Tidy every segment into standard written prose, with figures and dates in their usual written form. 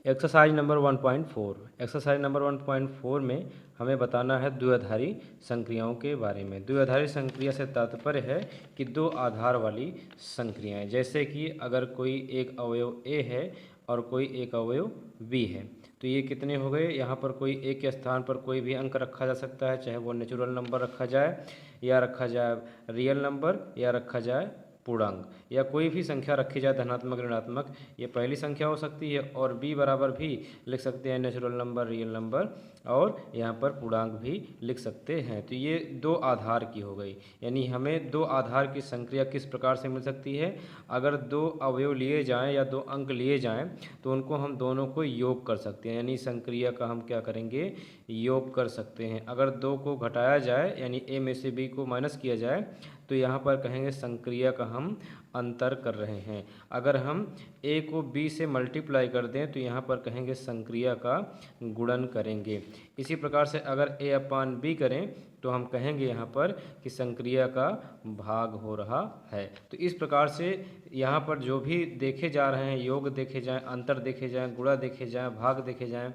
Exercise number 1.4। Exercise number 1.4 में हमें बताना है द्विआधारी संक्रियाओं के बारे में। द्विआधारी संक्रिया से तात्पर्य है कि दो आधार वाली संक्रियाएं, जैसे कि अगर कोई एक अवयव ए है और कोई एक अवयव बी है, तो ये कितने हो गए। यहाँ पर कोई एक के स्थान पर कोई भी अंक रखा जा सकता है, चाहे वो नेचुरल नंबर रखा जाए या रखा जाए रियल नंबर या रखा जाए पूर्णांक, या कोई भी संख्या रखी जाए धनात्मक ऋणात्मक, ये पहली संख्या हो सकती है। और बी बराबर भी लिख सकते हैं नेचुरल नंबर रियल नंबर, और यहाँ पर पूर्णांक भी लिख सकते हैं। तो ये दो आधार की हो गई, यानी हमें दो आधार की संक्रिया किस प्रकार से मिल सकती है। अगर दो अवयव लिए जाएं या दो अंक लिए जाएं तो उनको हम दोनों को योग कर सकते हैं, यानी संक्रिया का हम क्या करेंगे, योग कर सकते हैं। अगर दो को घटाया जाए यानी ए में से बी को माइनस किया जाए तो यहाँ पर कहेंगे संक्रिया का हम अंतर कर रहे हैं। अगर हम ए को बी से मल्टीप्लाई कर दें तो यहाँ पर कहेंगे संक्रिया का गुणन करेंगे। इसी प्रकार से अगर ए अपान बी करें तो हम कहेंगे यहाँ पर कि संक्रिया का भाग हो रहा है। तो इस प्रकार से यहाँ पर जो भी देखे जा रहे हैं, योग देखे जाएं, अंतर देखे जाएं, गुणा देखे जाएं, भाग देखे जाएं,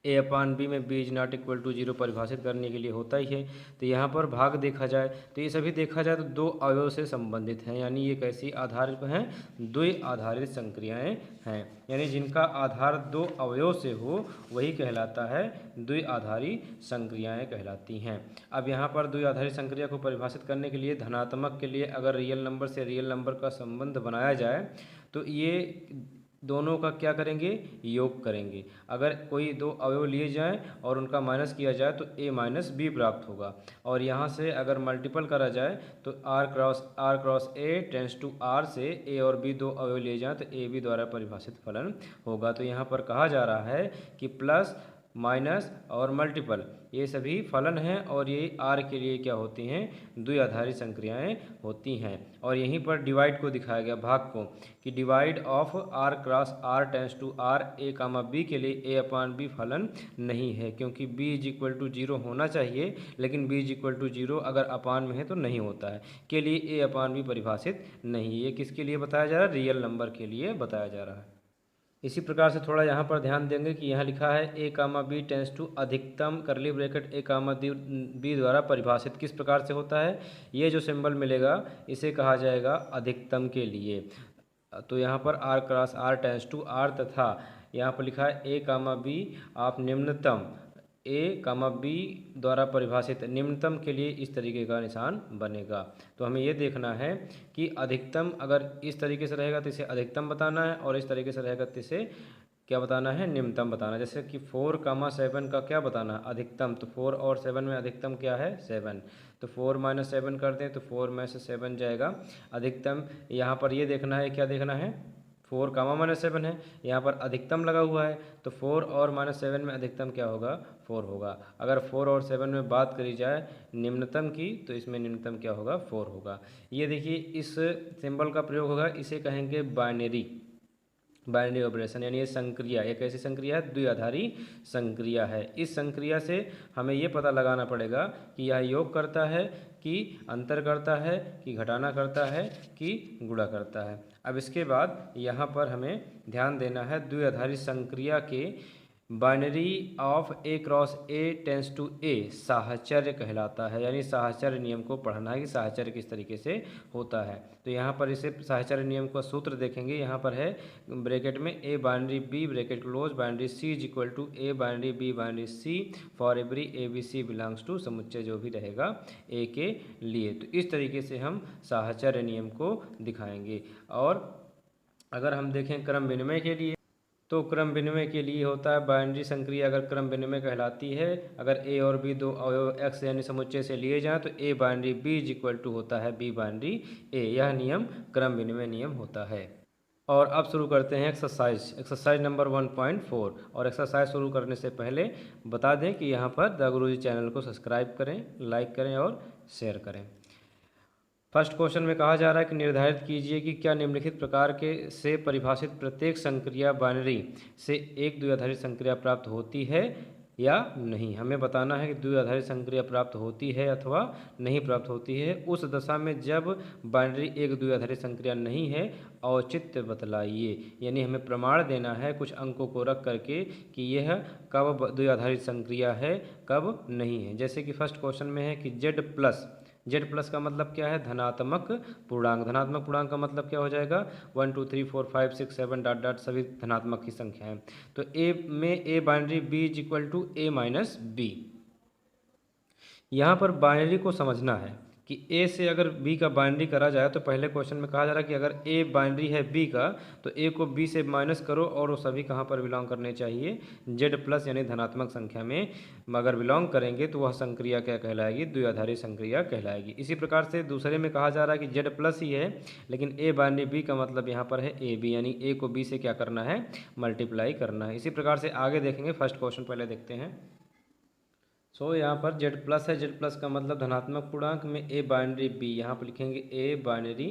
ए अपान बी में B is not equal to 0 परिभाषित करने के लिए होता ही है। तो यहाँ पर भाग देखा जाए तो ये सभी देखा जाए तो दो अवयव से संबंधित हैं, यानी ये कैसी आधारित हैं, द्विआधारित संक्रियाएं हैं। यानी जिनका आधार दो अवयव से हो वही कहलाता है द्विआधारी संक्रियाएं कहलाती हैं। अब यहाँ पर द्विआधारी संक्रिया को परिभाषित करने के लिए धनात्मक के लिए अगर रियल नंबर से रियल नंबर का संबंध बनाया जाए तो ये दोनों का क्या करेंगे, योग करेंगे। अगर कोई दो अवयव लिए जाएं और उनका माइनस किया जाए तो a माइनस बी प्राप्त होगा। और यहाँ से अगर मल्टीपल करा जाए तो r cross a tends to r से a और b दो अवयव लिए जाएं तो a b द्वारा परिभाषित फलन होगा। तो यहाँ पर कहा जा रहा है कि प्लस माइनस और मल्टीपल ये सभी फलन हैं और ये r के लिए क्या होती हैं, द्विआधारी संक्रियाएं होती हैं। और यहीं पर डिवाइड को दिखाया गया, भाग को, कि divide of r cross r tends to r a comma b के लिए a अपान b फलन नहीं है, क्योंकि b इज इक्वल टू 0 होना चाहिए, लेकिन b इज इक्वल टू 0 अगर अपान में है तो नहीं होता है, के लिए a अपान b परिभाषित नहीं है। ये किसके लिए बताया जा रहा है, रियल नंबर के लिए बताया जा रहा है। इसी प्रकार से थोड़ा यहाँ पर ध्यान देंगे कि यहाँ लिखा है ए कामा बी टेंस टू अधिकतम करली ब्रैकेट ए कामा बी द्वारा परिभाषित किस प्रकार से होता है। ये जो सिंबल मिलेगा इसे कहा जाएगा अधिकतम के लिए। तो यहाँ पर r cross r tends to r तथा यहाँ पर लिखा है ए कामा बी आप निम्नतम ए कामा बी द्वारा परिभाषित निम्नतम के लिए इस तरीके का निशान बनेगा। तो हमें ये देखना है कि अधिकतम अगर इस तरीके से रहेगा तो इसे अधिकतम बताना है, और इस तरीके से रहेगा तो इसे क्या बताना है, निम्नतम बताना है। जैसे कि 4 कामा 7 का क्या बताना है, अधिकतम। तो 4 और 7 में अधिकतम क्या है, 7। तो 4 माइनस 7 कर दें तो 4 में से 7 जाएगा अधिकतम। यहाँ पर ये देखना है, क्या देखना है, 4 कामा माइनस 7 है, यहाँ पर अधिकतम लगा हुआ है तो 4 और माइनस 7 में अधिकतम क्या होगा, 4 होगा। अगर 4 और 7 में बात करी जाए निम्नतम की तो इसमें निम्नतम क्या होगा, 4 होगा। ये देखिए इस सिंबल का प्रयोग होगा, इसे कहेंगे बाइनरी ऑपरेशन, यानी ये संक्रिया, एक ऐसी संक्रिया है, द्विआधारी संक्रिया है। इस संक्रिया से हमें ये पता लगाना पड़ेगा कि यह योग करता है कि अंतर करता है कि घटाना करता है कि गुणा करता है। अब इसके बाद यहाँ पर हमें ध्यान देना है द्विआधारी संक्रिया के binary of A cross A tends to A साहचर्य कहलाता है, यानी साहचर्य नियम को पढ़ना है कि साहचर्य किस तरीके से होता है। तो यहाँ पर इसे साहचर्य नियम का सूत्र देखेंगे, यहाँ पर है ब्रैकेट में A binary B bracket close binary C is equal to A binary B binary C for every A B C belongs to समुच्चय जो भी रहेगा ए के लिए। तो इस तरीके से हम साहचर्य नियम को दिखाएंगे। और अगर हम देखें क्रम विनिमय के लिए, तो क्रम विनिमय के लिए होता है बाइनरी संक्रिया अगर क्रम विनिमय कहलाती है, अगर ए और बी दो अवयव एक्स यानी समुच्चय से लिए जाएं तो A binary B is equal to होता है बी बाइनरी ए। यह नियम क्रम विनिमय नियम होता है। और अब शुरू करते हैं एक्सरसाइज नंबर 1.4। और एक्सरसाइज शुरू करने से पहले बता दें कि यहाँ पर द गुरुजी चैनल को सब्सक्राइब करें, लाइक करें और शेयर करें। फर्स्ट क्वेश्चन में कहा जा रहा है कि निर्धारित कीजिए कि क्या निम्नलिखित प्रकार के से परिभाषित प्रत्येक संक्रिया बाइनरी से एक द्विआधारी संक्रिया प्राप्त होती है या नहीं। हमें बताना है कि द्विआधारी संक्रिया प्राप्त होती है अथवा नहीं प्राप्त होती है। उस दशा में जब बाइनरी एक द्विआधारी संक्रिया नहीं है औचित्य बतलाइए, यानी हमें प्रमाण देना है कुछ अंकों को रख करके कि यह कब द्विआधारी संक्रिया है, कब नहीं है। जैसे कि फर्स्ट क्वेश्चन में है कि जेड प्लस का मतलब क्या है, धनात्मक पूर्णांक। धनात्मक पूर्णांक का मतलब क्या हो जाएगा, 1 2 3 4 5 6 7 डॉट डॉट सभी धनात्मक की संख्या है। तो ए में A binary B is equal to A minus B. यहाँ पर बाइनरी को समझना है कि ए से अगर बी का बाइनरी करा जाए तो पहले क्वेश्चन में कहा जा रहा है कि अगर ए बाइनरी है बी का तो ए को बी से माइनस करो और वो सभी कहाँ पर बिलोंग करने चाहिए, जेड प्लस यानी धनात्मक संख्या में अगर बिलोंग करेंगे तो वह संक्रिया क्या कहलाएगी, द्विआधारी संक्रिया कहलाएगी। इसी प्रकार से दूसरे में कहा जा रहा है कि जेड प्लस ही है लेकिन ए बाइनरी बी का मतलब यहाँ पर है ए बी, यानी ए को बी से क्या करना है, मल्टीप्लाई करना है। इसी प्रकार से आगे देखेंगे, फर्स्ट क्वेश्चन पहले देखते हैं। यहाँ पर जेड प्लस है, जेड प्लस का मतलब धनात्मक पूर्णांक में ए बाइनरी बी, यहाँ पर लिखेंगे A binary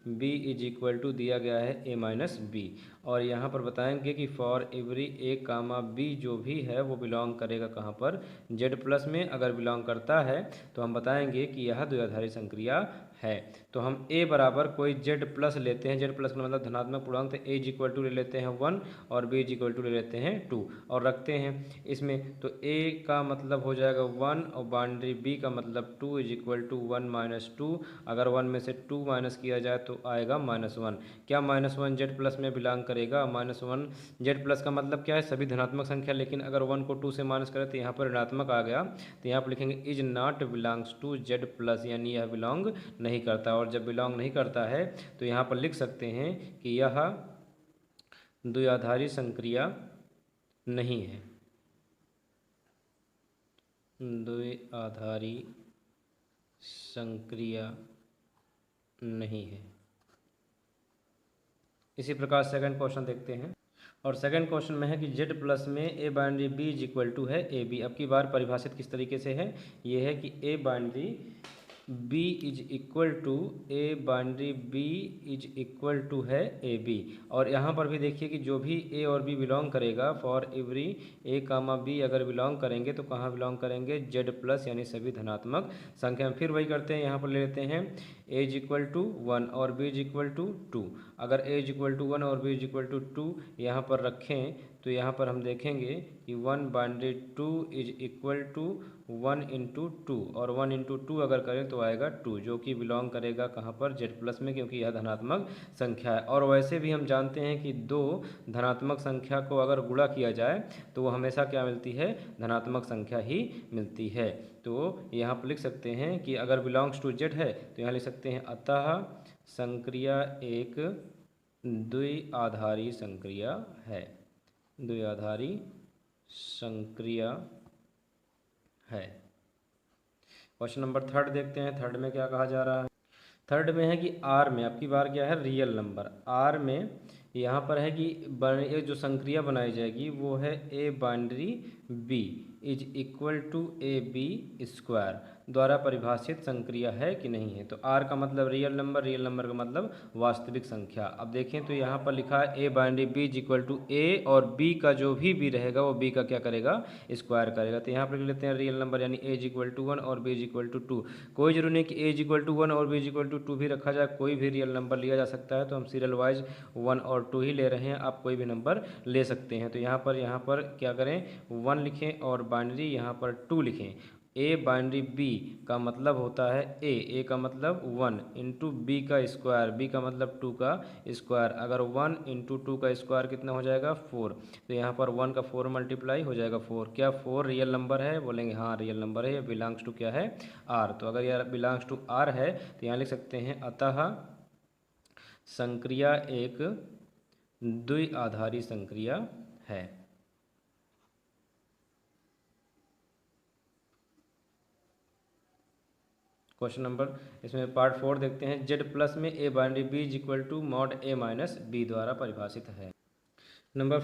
B is equal to दिया गया है ए माइनस बी। और यहाँ पर बताएंगे कि for every A comma B जो भी है वो बिलोंग करेगा कहाँ पर, जेड प्लस में। अगर बिलोंग करता है तो हम बताएंगे कि यह द्विआधारी संक्रिया है। तो हम a बराबर कोई z प्लस लेते हैं, z प्लस का मतलब धनात्मक पूर्णांक, तो a इज इक्वल टू ले लेते हैं 1 और b इज इक्वल टू ले लेते हैं 2 और रखते हैं इसमें। तो a का मतलब हो जाएगा 1 और बाउंड्री b का मतलब 2 इज इक्वल टू 1 माइनस 2। अगर 1 में से 2 माइनस किया जाए तो आएगा -1। क्या -1 z प्लस में बिलोंग करेगा, -1 z प्लस का मतलब क्या है, सभी धनात्मक संख्या, लेकिन अगर 1 को 2 से माइनस करें तो यहाँ पर ऋणात्मक आ गया, तो यहाँ पर लिखेंगे is not belongs to z plus, यानी यह बिलोंग नहीं करता। और जब बिलोंग नहीं करता है तो यहाँ पर लिख सकते हैं कि यह द्विआधारी संक्रिया नहीं है, द्विआधारी संक्रिया नहीं है। इसी प्रकार सेकंड क्वेश्चन देखते हैं। और सेकंड क्वेश्चन में है कि जेड प्लस में A binary B is equal to है ए बी। अब की बार परिभाषित किस तरीके से है, ये है कि A binary B is equal to A binary B is equal to है ए बी। और यहाँ पर भी देखिए कि जो भी ए और बी बिलोंग करेगा, for every A comma B अगर बिलोंग करेंगे तो कहाँ बिलोंग करेंगे, जेड प्लस यानी सभी धनात्मक संख्या। फिर वही करते हैं, यहाँ पर ले लेते हैं ए इज इक्वल टू 1 और बी इज इक्वल टू 2। अगर ए इज इक्वल टू 1 और बी इज इक्वल टू 2 यहाँ पर रखें तो यहाँ पर हम देखेंगे कि 1 binary 2 is equal to 1 into 2 और 1 इंटू 2 अगर करें तो आएगा 2, जो कि बिलोंग करेगा कहाँ पर, जेड प्लस में, क्योंकि यह धनात्मक संख्या है। और वैसे भी हम जानते हैं कि दो धनात्मक संख्या को अगर गुणा किया जाए तो वो हमेशा क्या मिलती है, धनात्मक संख्या ही मिलती है। तो यहाँ पर लिख सकते हैं कि अगर बिलोंग्स टू जेड है तो यहाँ लिख सकते हैं अतः संक्रिया एक द्विआधारी संक्रिया है, द्विआधारी संक्रिया है। क्वेश्चन नंबर थर्ड देखते हैं। थर्ड में क्या कहा जा रहा है, थर्ड में है कि आर में, अब की बार क्या है, रियल नंबर। आर में यहाँ पर है कि ये जो संक्रिया बनाई जाएगी वो है A binary B is equal to A B square द्वारा परिभाषित संक्रिया है कि नहीं है। तो आर का मतलब रियल नंबर, रियल नंबर का मतलब वास्तविक संख्या। अब देखें तो यहाँ पर लिखा है A binary B is equal to A और बी का जो भी बी रहेगा वो बी का क्या करेगा, स्क्वायर करेगा। तो यहाँ पर लिख लेते हैं रियल नंबर, यानी ए इज इक्वल टू 1 और बी इज इक्वल टू 2। कोई जरूरी नहीं कि ए इज इक्वल टू 1 और बी इज इक्वल टू 2 भी रखा जाए, कोई भी रियल नंबर लिया जा सकता है। तो हम सीरियल वाइज 1 और 2 ही ले रहे हैं, आप कोई भी नंबर ले सकते हैं। तो यहाँ पर क्या करें, 1 लिखें और बाइनरी यहाँ पर 2 लिखें। ए बाइनरी बी का मतलब होता है ए का मतलब 1 इंटू बी का स्क्वायर, बी का मतलब 2 का स्क्वायर। अगर 1 इंटू 2 का स्क्वायर कितना हो जाएगा, 4। तो यहाँ पर 1 का 4 मल्टीप्लाई हो जाएगा 4। क्या 4 रियल नंबर है, बोलेंगे हाँ रियल नंबर है, ये बिलोंग्स टू क्या है, आर। तो अगर यह बिलोंग्स टू आर है तो यहाँ लिख सकते हैं अतः संक्रिया एक द्विआधारी संक्रिया है। क्वेश्चन नंबर इसमें पार्ट 4 देखते हैं। जेड प्लस में A binary B is equal to mod A minus B द्वारा परिभाषित है। नंबर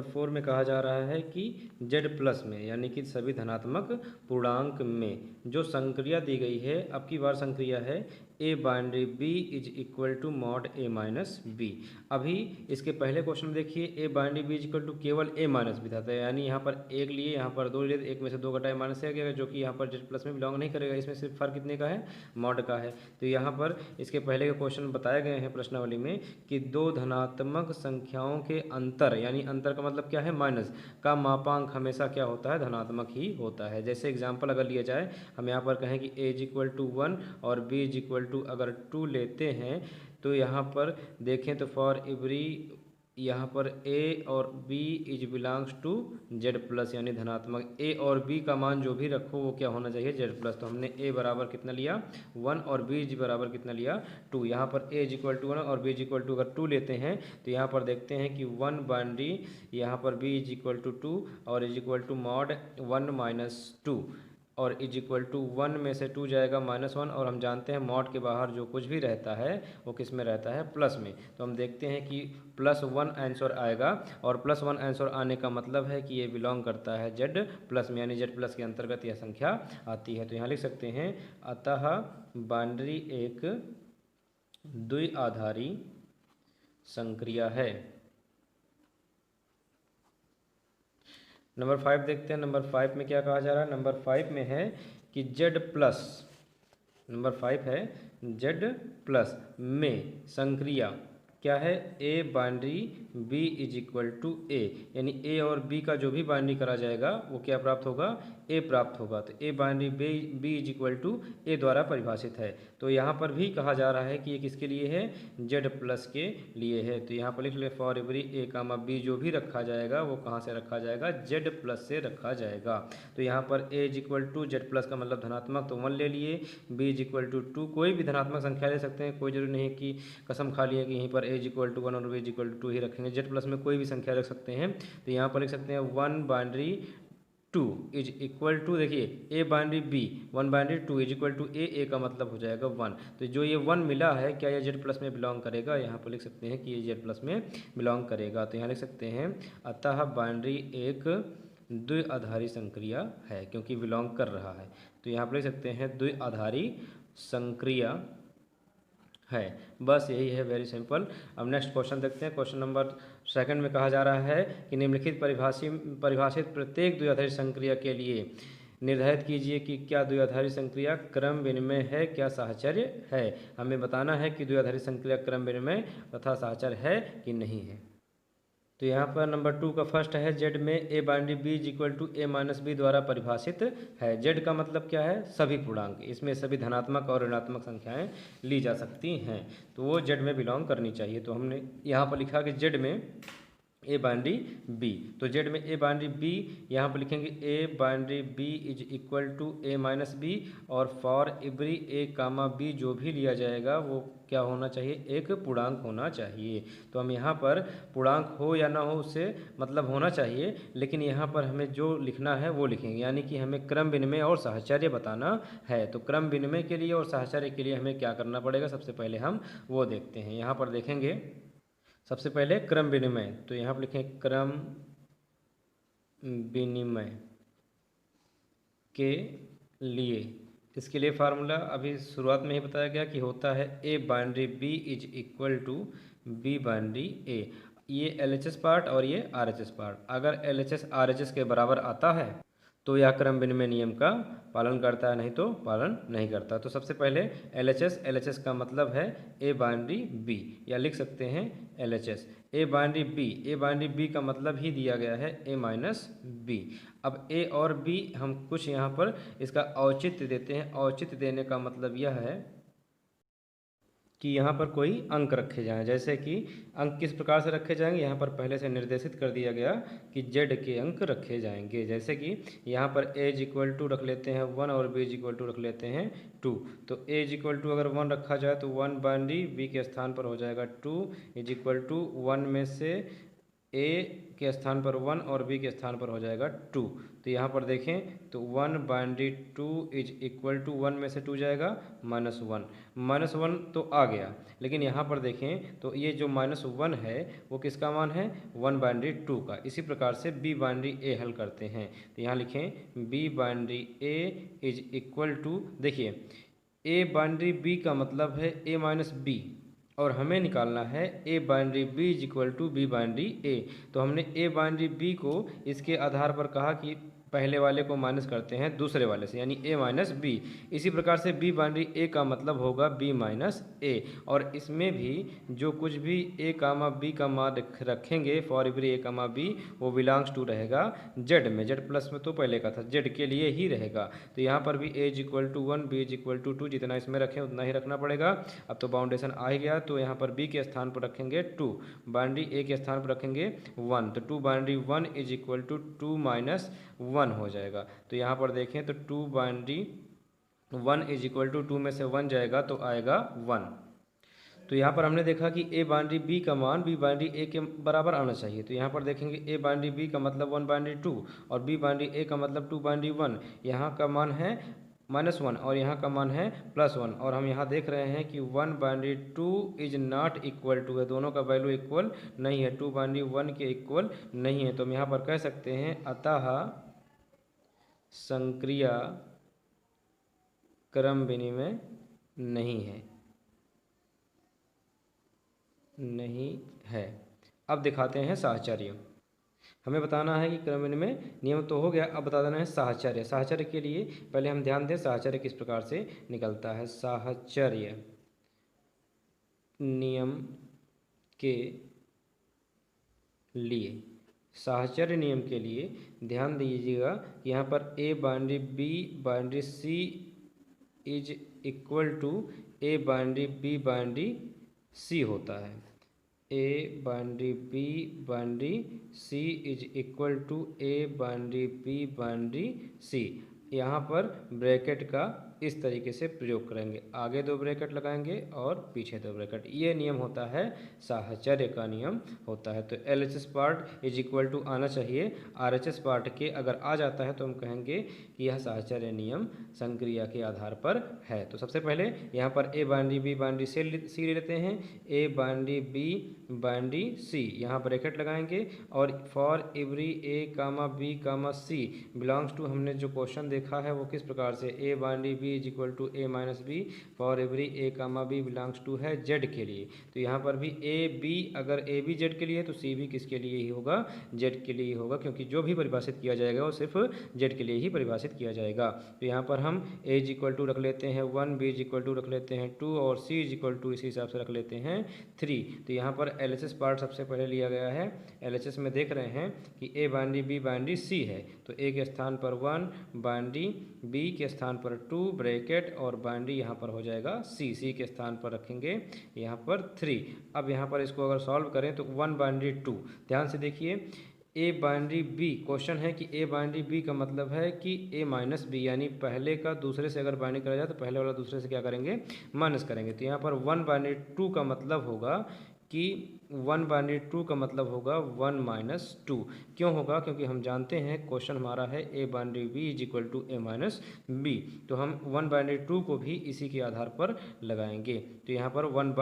4 में कहा जा रहा है कि जेड प्लस में यानी कि सभी धनात्मक पूर्णांक में जो संक्रिया दी गई है, अब की बार संक्रिया है A binary B is equal to mod A minus B. अभी इसके पहले क्वेश्चन में देखिए A binary B is equal to केवल ए माइनस बी था, तो यानी यहाँ पर एक लिए, यहाँ पर दो लिए, एक में से दो घटाए माइनस से आ गया, जो कि यहाँ पर जेड प्लस में बिलोंग नहीं करेगा। इसमें सिर्फ फर्क कितने का है, मॉड का है। तो यहाँ पर इसके पहले के क्वेश्चन बताए गए हैं प्रश्नावली में कि दो धनात्मक संख्याओं के अंतर, यानी अंतर का मतलब क्या है, माइनस का मापांक हमेशा क्या होता है, धनात्मक ही होता है। जैसे एग्जाम्पल अगर लिया जाए, हम यहाँ पर कहें कि ए इज इक्वल टू 1 और बी इज इक्वल टू अगर 2 लेते हैं, तो यहाँ पर देखें तो फॉर एवरी, यहाँ पर ए और B is belongs to Z plus, यानी धनात्मक ए और बी का मान जो भी रखो वो क्या होना चाहिए, जेड प्लस। तो हमने ए बराबर कितना लिया 1 और बी इज बराबर कितना लिया 2। यहाँ पर ए इज इक्वल टू 1 और बी इज इक्वल टू अगर 2 लेते हैं तो यहाँ पर देखते हैं कि 1 बाइनरी, यहाँ पर बी इज इक्वल टू 2 और is equal to mod 1 minus 2 और इज इक्वल टू 1 में से 2 जाएगा -1, और हम जानते हैं मॉड के बाहर जो कुछ भी रहता है वो किस में रहता है, प्लस में। तो हम देखते हैं कि +1 आंसर आएगा, और +1 आंसर आने का मतलब है कि ये बिलोंग करता है जेड प्लस में, यानी जेड प्लस के अंतर्गत यह संख्या आती है। तो यहाँ लिख सकते हैं अतः बाइनरी एक द्विआधारी संक्रिया है। नंबर 5 देखते हैं। नंबर 5 में क्या कहा जा रहा है, नंबर 5 में है कि जेड प्लस, नंबर 5 है जेड प्लस में संक्रिया क्या है, A binary B is equal to A, यानी ए और बी का जो भी बाइनरी करा जाएगा वो क्या प्राप्त होगा, ए प्राप्त होगा। तो A binary B is equal to A द्वारा परिभाषित है। तो यहाँ पर भी कहा जा रहा है कि ये किसके लिए है, जेड प्लस के लिए है। तो यहाँ पर लिख ले for every A comma B, जो भी रखा जाएगा वो कहाँ से रखा जाएगा, जेड प्लस से रखा जाएगा। तो यहाँ पर A is equal to Z plus का मतलब धनात्मक, तो 1 ले लिए, बी इज इक्वल टू 2, कोई भी धनात्मक संख्या ले सकते हैं, कोई जरूरी नहीं कि कसम खा लिए कि यहीं पर ए इज इक्वल टू 1 और बी इज इक्वल टू 2 ही रखेंगे। जेड प्लस में कोई भी संख्या रख सकते हैं। तो यहाँ पर लिख सकते हैं 1 बाइनरी 2 इज इक्वल टू, देखिए A binary B 1 binary 2 is equal to A का मतलब हो जाएगा 1। तो जो ये 1 मिला है क्या ये जेड प्लस में बिलोंग करेगा, यहाँ पर लिख सकते हैं कि ये जेड प्लस में बिलोंग करेगा। तो यहाँ लिख सकते हैं अतः बाइनरी एक द्विआधारी संक्रिया है, क्योंकि बिलोंग कर रहा है। तो यहाँ पर लिख सकते हैं द्विआधारी संक्रिया है। बस यही है, वेरी सिंपल। अब नेक्स्ट क्वेश्चन देखते हैं। क्वेश्चन नंबर 2 में कहा जा रहा है कि निम्नलिखित परिभाषित प्रत्येक द्विआधारी संक्रिया के लिए निर्धारित कीजिए कि क्या द्विआधारी संक्रिया क्रम विनिमय है, क्या साहचर्य है। हमें बताना है कि द्विआधारी संक्रिया क्रम विनिमय तथा साहचर्य है कि नहीं है। तो यहाँ पर नंबर 2 का फर्स्ट है, जेड में A binary B is equal to A minus B द्वारा परिभाषित है। जेड का मतलब क्या है, सभी पूर्णांक, इसमें सभी धनात्मक और ऋणात्मक संख्याएं ली जा सकती हैं, तो वो जेड में बिलोंग करनी चाहिए। तो हमने यहाँ पर लिखा कि जेड में ए बाइनरी बी, तो जेड में ए बाइनरी बी, यहाँ पर लिखेंगे A binary B is equal to A minus B, और for every A comma B जो भी लिया जाएगा वो क्या होना चाहिए, एक पूर्णांक होना चाहिए। तो हम यहाँ पर पूर्णांक हो या ना हो उससे मतलब होना चाहिए, लेकिन यहाँ पर हमें जो लिखना है वो लिखेंगे, यानी कि हमें क्रम विनिमय और साहचर्य बताना है। तो क्रम विनिमय के लिए और साहचर्य के लिए हमें क्या करना पड़ेगा, सबसे पहले हम वो देखते हैं। यहाँ पर देखेंगे सबसे पहले क्रम विनिमय, तो यहाँ पर लिखें क्रम विनिमय के लिए, इसके लिए फार्मूला अभी शुरुआत में ही बताया गया कि होता है A binary B is equal to B binary A. ये LHS पार्ट और ये RHS पार्ट, अगर LHS RHS के बराबर आता है तो यह क्रम विनिमय नियम का पालन करता है, नहीं तो पालन नहीं करता। तो सबसे पहले LHS का मतलब है ए बाइनरी बी, या लिख सकते हैं LHS ए बाइनरी बी का मतलब ही दिया गया है ए माइनस बी। अब ए और बी हम कुछ यहाँ पर इसका औचित्य देते हैं। औचित्य देने का मतलब यह है कि यहाँ पर कोई अंक रखे जाएं। जैसे कि अंक किस प्रकार से रखे जाएंगे, यहाँ पर पहले से निर्देशित कर दिया गया कि जेड के अंक रखे जाएंगे। जैसे कि यहाँ पर ए इज इक्वल टू रख लेते हैं 1 और बी इज इक्वल टू रख लेते हैं 2। तो ए इज इक्वल टू अगर 1 रखा जाए तो 1 बाइनरी बी के स्थान पर हो जाएगा 2 इज इक्वल टू 1 में से ए के स्थान पर 1 और बी के स्थान पर हो जाएगा 2। तो यहाँ पर देखें तो 1 बाइनरी 2 इज इक्वल टू 1 में से 2 जाएगा -1 तो आ गया, लेकिन यहाँ पर देखें तो ये जो -1 है वो किसका मान है, 1 बाइनरी 2 का। इसी प्रकार से बी बाइनरी ए हल करते हैं। तो यहाँ लिखें B binary A is equal to, देखिए ए बाइनरी बी का मतलब है ए माइनस बी, और हमें निकालना है A binary B is equal to B binary A. तो हमने ए बाइनरी बी को इसके आधार पर कहा कि पहले वाले को माइनस करते हैं दूसरे वाले से, यानी ए माइनस बी। इसी प्रकार से बी बाइनरी ए का मतलब होगा बी माइनस ए, और इसमें भी जो कुछ भी ए कामा बी का मान रखेंगे for every A comma B, वो बिलोंग्स टू रहेगा जेड में। जेड प्लस में तो पहले का था, जेड के लिए ही रहेगा। तो यहाँ पर भी A is equal to 1, B is equal to 2, जितना इसमें रखें उतना ही रखना पड़ेगा। अब तो बाउंडेशन आ ही गया, तो यहाँ पर बी के स्थान पर रखेंगे 2, बाइनरी ए के स्थान पर रखेंगे 1, तो 2 binary 1 is equal to 2 minus 1 हो जाएगा। तो यहाँ पर देखें तो 2 बाइनरी 1 इज इक्वल टू 2 में से 1 जाएगा तो आएगा 1। तो यहाँ पर हमने देखा कि ए बाइनरी बी का मान बी बाइनरी ए के बराबर आना चाहिए। तो यहाँ पर देखेंगे ए बाइनरी बी का मतलब 1 बाइनरी 2 और बी बाइनरी ए का मतलब 2 बाइनरी 1। यहाँ का मान है -1 और यहाँ का मान है +1, और हम यहाँ देख रहे हैं कि 1 binary 2 is not equal to है, दोनों का वैल्यू इक्वल नहीं है, 2 बाइनरी 1 के इक्वल नहीं है। तो हम यहाँ पर कह सकते हैं अतः संक्रिया क्रम विनिमय नहीं है। अब दिखाते हैं साहचर्य। हमें बताना है कि क्रम विनिमय नियम तो हो गया, अब बता देना है साहचर्य। साहचर्य के लिए पहले हम ध्यान दें साहचर्य किस प्रकार से निकलता है। साहचर्य नियम के लिए, साहचर्य नियम के लिए ध्यान दीजिएगा कि यहाँ पर A binary B binary C is equal to A binary B binary C होता है। A binary B binary C is equal to A binary B binary C. यहाँ पर ब्रैकेट का इस तरीके से प्रयोग करेंगे, आगे 2 ब्रैकेट लगाएंगे और पीछे 2 ब्रैकेट। ये नियम होता है साहचर्य का नियम होता है। तो LHS part is equal to आना चाहिए, RHS पार्ट के अगर आ जाता है तो हम कहेंगे कि यह साहचर्य नियम संक्रिया के आधार पर है। तो सबसे पहले यहाँ पर A binary B binary C ले लेते हैं, A binary B binary C, यहाँ ब्रैकेट लगाएंगे और for every A comma B comma C belongs to, हमने जो क्वेश्चन देखा है वो किस प्रकार से, A binary B is equal to A minus B for every A comma B belongs to है जेड के लिए। तो यहाँ पर भी ए बी, अगर ए बी जेड के लिए तो सी भी किसके लिए ही होगा, जेड के लिए ही होगा, क्योंकि जो भी परिभाषित किया जाएगा वो सिर्फ जेड के लिए ही परिभाषित किया जाएगा। तो यहाँ पर हम ए इज इक्वल टू रख लेते हैं 1, बी इज इक्वल टू रख लेते हैं 2 और सी इज इक्वल टू इसी हिसाब से रख लेते हैं 3। तो यहाँ पर LHS पार्ट सबसे पहले लिया गया है। LHS में देख रहे हैं कि ए बाइनरी बी बाइनरी सी है, तो ए के स्थान पर 1, बाइनरी बी के स्थान पर 2 ब्रैकेट और बाइनरी यहाँ पर हो जाएगा सी, सी के स्थान पर रखेंगे यहाँ पर 3। अब यहाँ पर इसको अगर सॉल्व करें तो 1 बाइनरी 2, ध्यान से देखिए ए बाइनरी बी, क्वेश्चन है कि ए बाइनरी बी का मतलब है कि ए माइनस बी, यानी पहले का दूसरे से अगर बाइनरी करा जाए तो पहले वाला दूसरे से क्या करेंगे, माइनस करेंगे। तो यहाँ पर 1 बाइनरी 2 का मतलब होगा कि 1 बाइनरी 2 का मतलब होगा 1 माइनस 2। क्यों होगा, क्योंकि हम जानते हैं क्वेश्चन हमारा है A binary B is equal to A minus B, तो हम 1 बाइनरी 2 को भी इसी के आधार पर लगाएंगे। तो यहाँ पर 1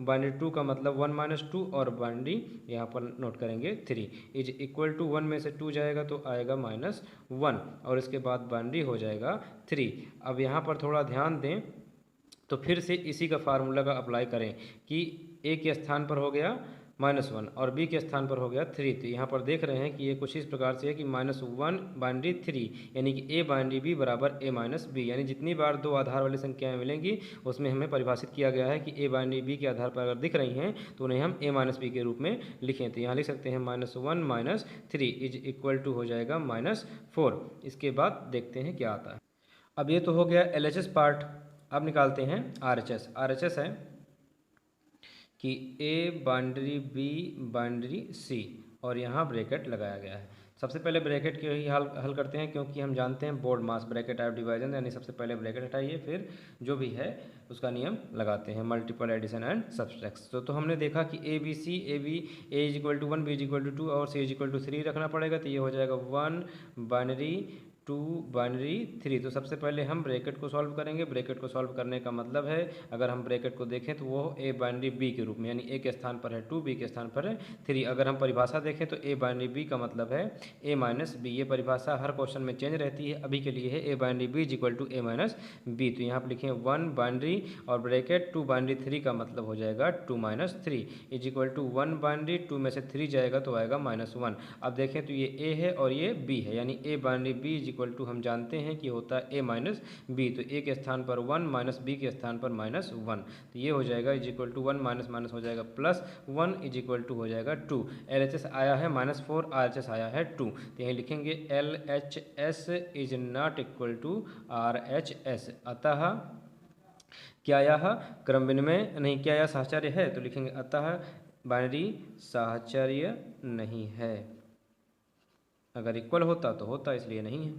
बाइनरी 2 का मतलब 1 माइनस 2 और बाइनरी यहाँ पर नोट करेंगे 3 इज इक्वल टू 1 में से 2 जाएगा तो आएगा -1 और इसके बाद बाइनरी हो जाएगा 3। अब यहाँ पर थोड़ा ध्यान दें तो फिर से इसी का फार्मूला का अप्लाई करें कि ए के स्थान पर हो गया -1 और बी के स्थान पर हो गया 3। तो यहाँ पर देख रहे हैं कि ये कुछ इस प्रकार से है कि -1 बाइनरी 3, यानी कि ए बाइनरी बी बराबर ए माइनस बी, यानी जितनी बार 2 आधार वाली संख्याएं मिलेंगी उसमें हमें परिभाषित किया गया है कि ए बाइनरी बी के आधार पर अगर दिख रही हैं तो उन्हें हम ए माइनस बी के रूप में लिखें। तो यहाँ लिख सकते हैं -1 माइनस 3 इज इक्वल टू हो जाएगा -4। इसके बाद देखते हैं क्या आता है। अब ये तो हो गया LHS पार्ट, अब निकालते हैं RHS। RHS है कि ए बाइनरी बी बाइनरी सी और यहाँ ब्रैकेट लगाया गया है। सबसे पहले ब्रैकेट के ही हल करते हैं, क्योंकि हम जानते हैं बोर्ड मास ब्रैकेट टाइप डिवीजन, यानी सबसे पहले ब्रैकेट हटाइए फिर जो भी है उसका नियम लगाते हैं, मल्टीपल एडिशन एंड सब्सट्रैक्शन। तो हमने देखा कि A B C, A is equal to 1, B is equal to 2 और सी इज इक्वल टू 3 रखना पड़ेगा। तो ये हो जाएगा 1 बाइनरी 2 बाइनरी 3। तो सबसे पहले हम ब्रैकेट को सॉल्व करेंगे। ब्रैकेट को सॉल्व करने का मतलब है, अगर हम ब्रैकेट को देखें तो वो ए बाइनरी बी के रूप में, यानी ए के स्थान पर है 2, बी के स्थान पर है 3। अगर हम परिभाषा देखें तो ए बाइनरी बी का मतलब है ए माइनस बी। ये परिभाषा हर क्वेश्चन में चेंज रहती है, अभी के लिए है A binary B is equal to A minus B. तो यहाँ पर लिखें 1 बाइनरी और ब्रैकेट 2 बाइनरी 3 का मतलब हो जाएगा 2 minus 3 is equal to 1 binary 2 में से 3 जाएगा तो आएगा -1। अब देखें तो ये ए है और ये बी है, यानी A binary B is equal to हम जानते हैं कि होता है ए माइनस बी। तो ए के स्थान पर 1 माइनस बी के स्थान पर -1, तो ये हो जाएगा is equal to 1 minus minus हो जाएगा +1 इज इक्वल टू हो जाएगा 2। LHS आया है -4, RHS आया है 2, तो यहीं लिखेंगे LHS is not equal to RHS। अतः क्या यह क्रम विनिमय नहीं, क्या यह साहचर्य है? तो लिखेंगे अतः बाइनरी साहचर्य नहीं है। अगर इक्वल होता तो होता, इसलिए नहीं है।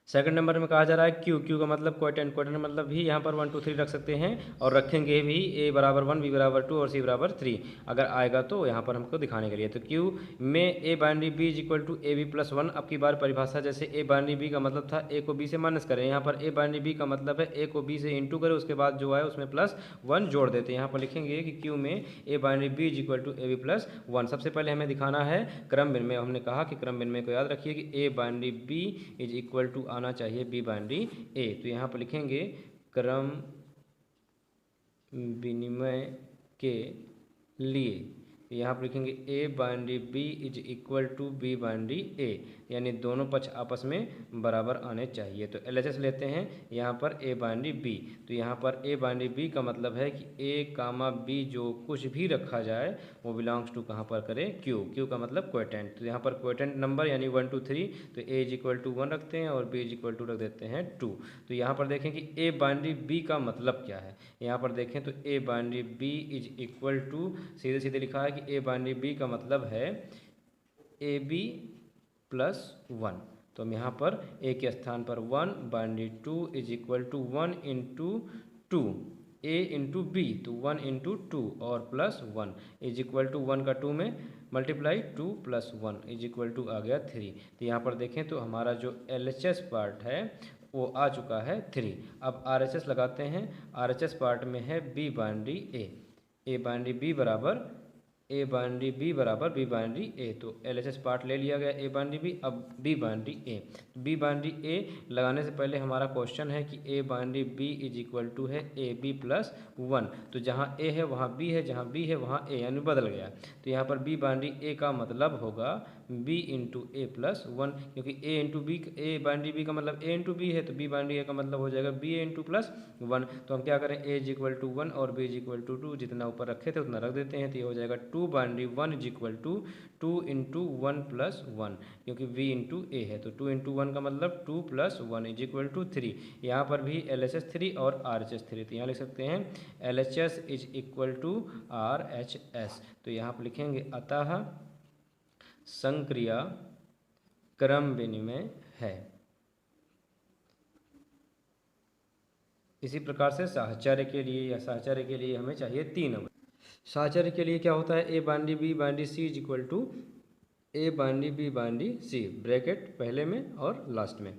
सेकंड नंबर में कहा जा रहा है क्यू। क्यू का मतलब क्वोटेंट। क्वोटेंट मतलब भी यहाँ पर 1 2 3 रख सकते हैं और रखेंगे भी ए बराबर 1, बी बराबर 2 और सी बराबर 3 अगर आएगा तो यहाँ पर हमको दिखाने के लिए। तो क्यू में A binary B is equal to A B plus 1। अब की बार परिभाषा जैसे ए बाइनरी बी का मतलब था ए को बी से माइनस करें, यहाँ पर ए बाइनरी बी का मतलब है ए को बी से इंटू करें, उसके बाद जो आए उसमें +1 जोड़ देते हैं। यहाँ पर लिखेंगे कि क्यू में A binary B is equal to A B plus 1। सबसे पहले हमें दिखाना है क्रम विनिमय। हमने कहा कि क्रम विनिमय को याद रखिए कि A binary B is equal to आना चाहिए बी बाइनरी ए। तो यहाँ पर लिखेंगे क्रम विनिमय के लिए, यहाँ पर लिखेंगे A binary B is equal to B binary A, यानी दोनों पक्ष आपस में बराबर आने चाहिए। तो LHS लेते हैं यहाँ पर ए बाइनरी बी। तो यहाँ पर ए बाइनरी बी का मतलब है कि ए कामा बी जो कुछ भी रखा जाए वो बिलोंग्स टू कहाँ पर करें, क्यू। क्यू का मतलब क्वोटेंट। तो यहाँ पर क्वोटेंट नंबर यानी 1 2 3, तो ए इज इक्वल टू 1 रखते हैं और बी इज इक्वल टू रख देते हैं 2। तो यहाँ पर देखें कि ए बाइनरी बी का मतलब क्या है। यहाँ पर देखें तो A binary B is equal to सीधे सीधे लिखा है कि ए बाइनरी बी का मतलब है ए बी प्लस 1। तो हम यहाँ पर ए के स्थान पर 1 binary 2 is equal to 1 into 2 A into B, तो 1 इंटू 2 और +1 इज इक्वल टू 1 का 2 में मल्टीप्लाई 2 + 1 इज इक्वल टू आ गया 3। तो यहाँ पर देखें तो हमारा जो LHS पार्ट है वो आ चुका है 3। अब RHS लगाते हैं। RHS पार्ट में है B binary A binary B बराबर ए बाइनरी बी बराबर बी बाइनरी ए। तो LHS पार्ट ले लिया गया ए बाइनरी बी। अब B binary A, B binary A लगाने से पहले हमारा क्वेश्चन है कि A binary B is equal to है ए बी प्लस 1। तो जहाँ ए है वहाँ बी है, जहाँ बी है वहाँ ए, यानी बदल गया। तो यहाँ पर बी बाइनरी ए का मतलब होगा बी इंटू ए प्लस 1, क्योंकि A into B, A binary B का मतलब ए इंटू बी है, तो बी बाइनरी ए का मतलब हो जाएगा बी ए इंटू प्लस 1। तो हम क्या करें, ए इज इक्वल टू 1 और बी इज इक्वल टू 2, जितना ऊपर रखे थे उतना रख देते हैं। तो ये हो जाएगा 2 binary 1 is equal to 2 into 1 plus 1, क्योंकि बी इंटू ए है। तो 2 इंटू 1 का मतलब 2 + 1 इज इक्वल टू 3। यहाँ पर भी LHS 3 और RHS 3, तो यहाँ लिख सकते हैं LHS is equal to RHS। तो यहाँ पर लिखेंगे अतः संक्रिया क्रम विनिमय है। इसी प्रकार से साहचर्य के लिए या साहचर्य के लिए हमें चाहिए 3 अंक। साहचर्य के लिए क्या होता है, A binary B binary C is equal to A binary B binary C, bracket पहले में और लास्ट में।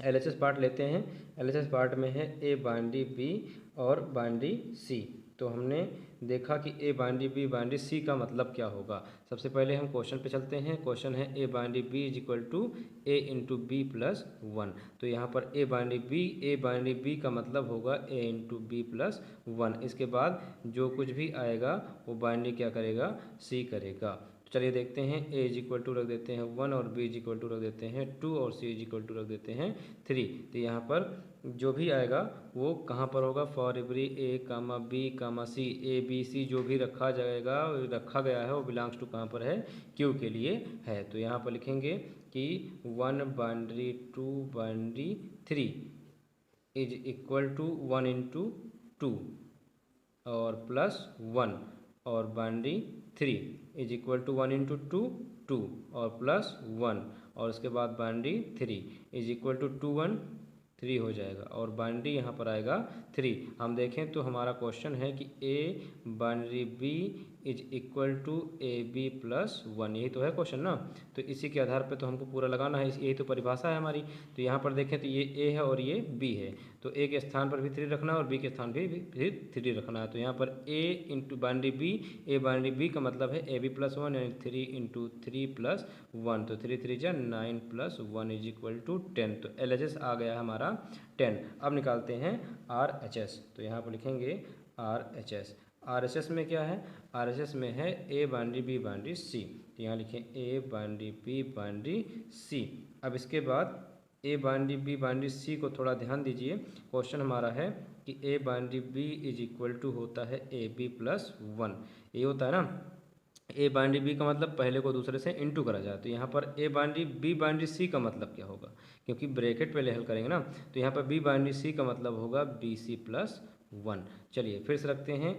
LHS पार्ट लेते हैं। LHS पार्ट में है ए बाइनरी बी और बाइनरी सी। तो हमने देखा कि ए बाइनरी बी बाइनरी सी का मतलब क्या होगा। सबसे पहले हम क्वेश्चन पे चलते हैं। क्वेश्चन है A binary B is equal to A into B plus 1। तो यहाँ पर ए बाइनरी बी का मतलब होगा ए इंटू बी प्लस 1। इसके बाद जो कुछ भी आएगा वो बाइनरी क्या करेगा, सी करेगा। चलिए देखते हैं, ए इज इक्वल टू रख देते हैं 1 और बी इज इक्वल टू रख देते हैं 2 और सी इज इक्वल टू रख देते हैं 3। तो यहाँ पर जो भी आएगा वो कहाँ पर होगा, for every A comma B comma C, A B C जो भी रखा गया है वो बिलोंग्स टू कहाँ पर है, क्यू के लिए है। तो यहाँ पर लिखेंगे कि 1 binary 2 binary 3 is equal to 1 into 2 और +1 और binary 3 is equal to 1 into 2 और +1 और उसके बाद बाइनरी 3 इज इक्वल टू 2 1 3 हो जाएगा और बाइनरी यहाँ पर आएगा 3। हम देखें तो हमारा क्वेश्चन है कि A binary B is equal to A B plus one, यही तो है क्वेश्चन ना। तो इसी के आधार पे तो हमको पूरा लगाना है, यही तो परिभाषा है हमारी। तो यहाँ पर देखें तो ये ए है और ये बी है, तो ए के स्थान पर भी 3 रखना है और बी के स्थान पर भी 3 रखना है। तो यहाँ पर A into binary B, A binary B का मतलब है ए बी प्लस वन, यानी 3 इंटू 3 प्लस 1, तो 3 3 जा 9 प्लस 1 इज इक्वल टू 10। तो LHS आ गया हमारा 10। अब निकालते हैं RHS, तो यहाँ पर लिखेंगे RHS। RHS में क्या है, RHS में है A binary B binary C, तो यहाँ लिखें A binary B binary C. अब इसके बाद A binary B binary C को थोड़ा ध्यान दीजिए, क्वेश्चन हमारा है कि A binary B is equal to होता है ए बी प्लस वन, ये होता है ना। ए बाइनरी बी का मतलब पहले को दूसरे से इंटू करा जाए, तो यहाँ पर ए बाइनरी बी बाइनरी सी का मतलब क्या होगा, क्योंकि ब्रैकेट पहले हल करेंगे ना। तो यहाँ पर बी बाइनरी सी का मतलब होगा बी सी प्लस वन। चलिए फिर से रखते हैं,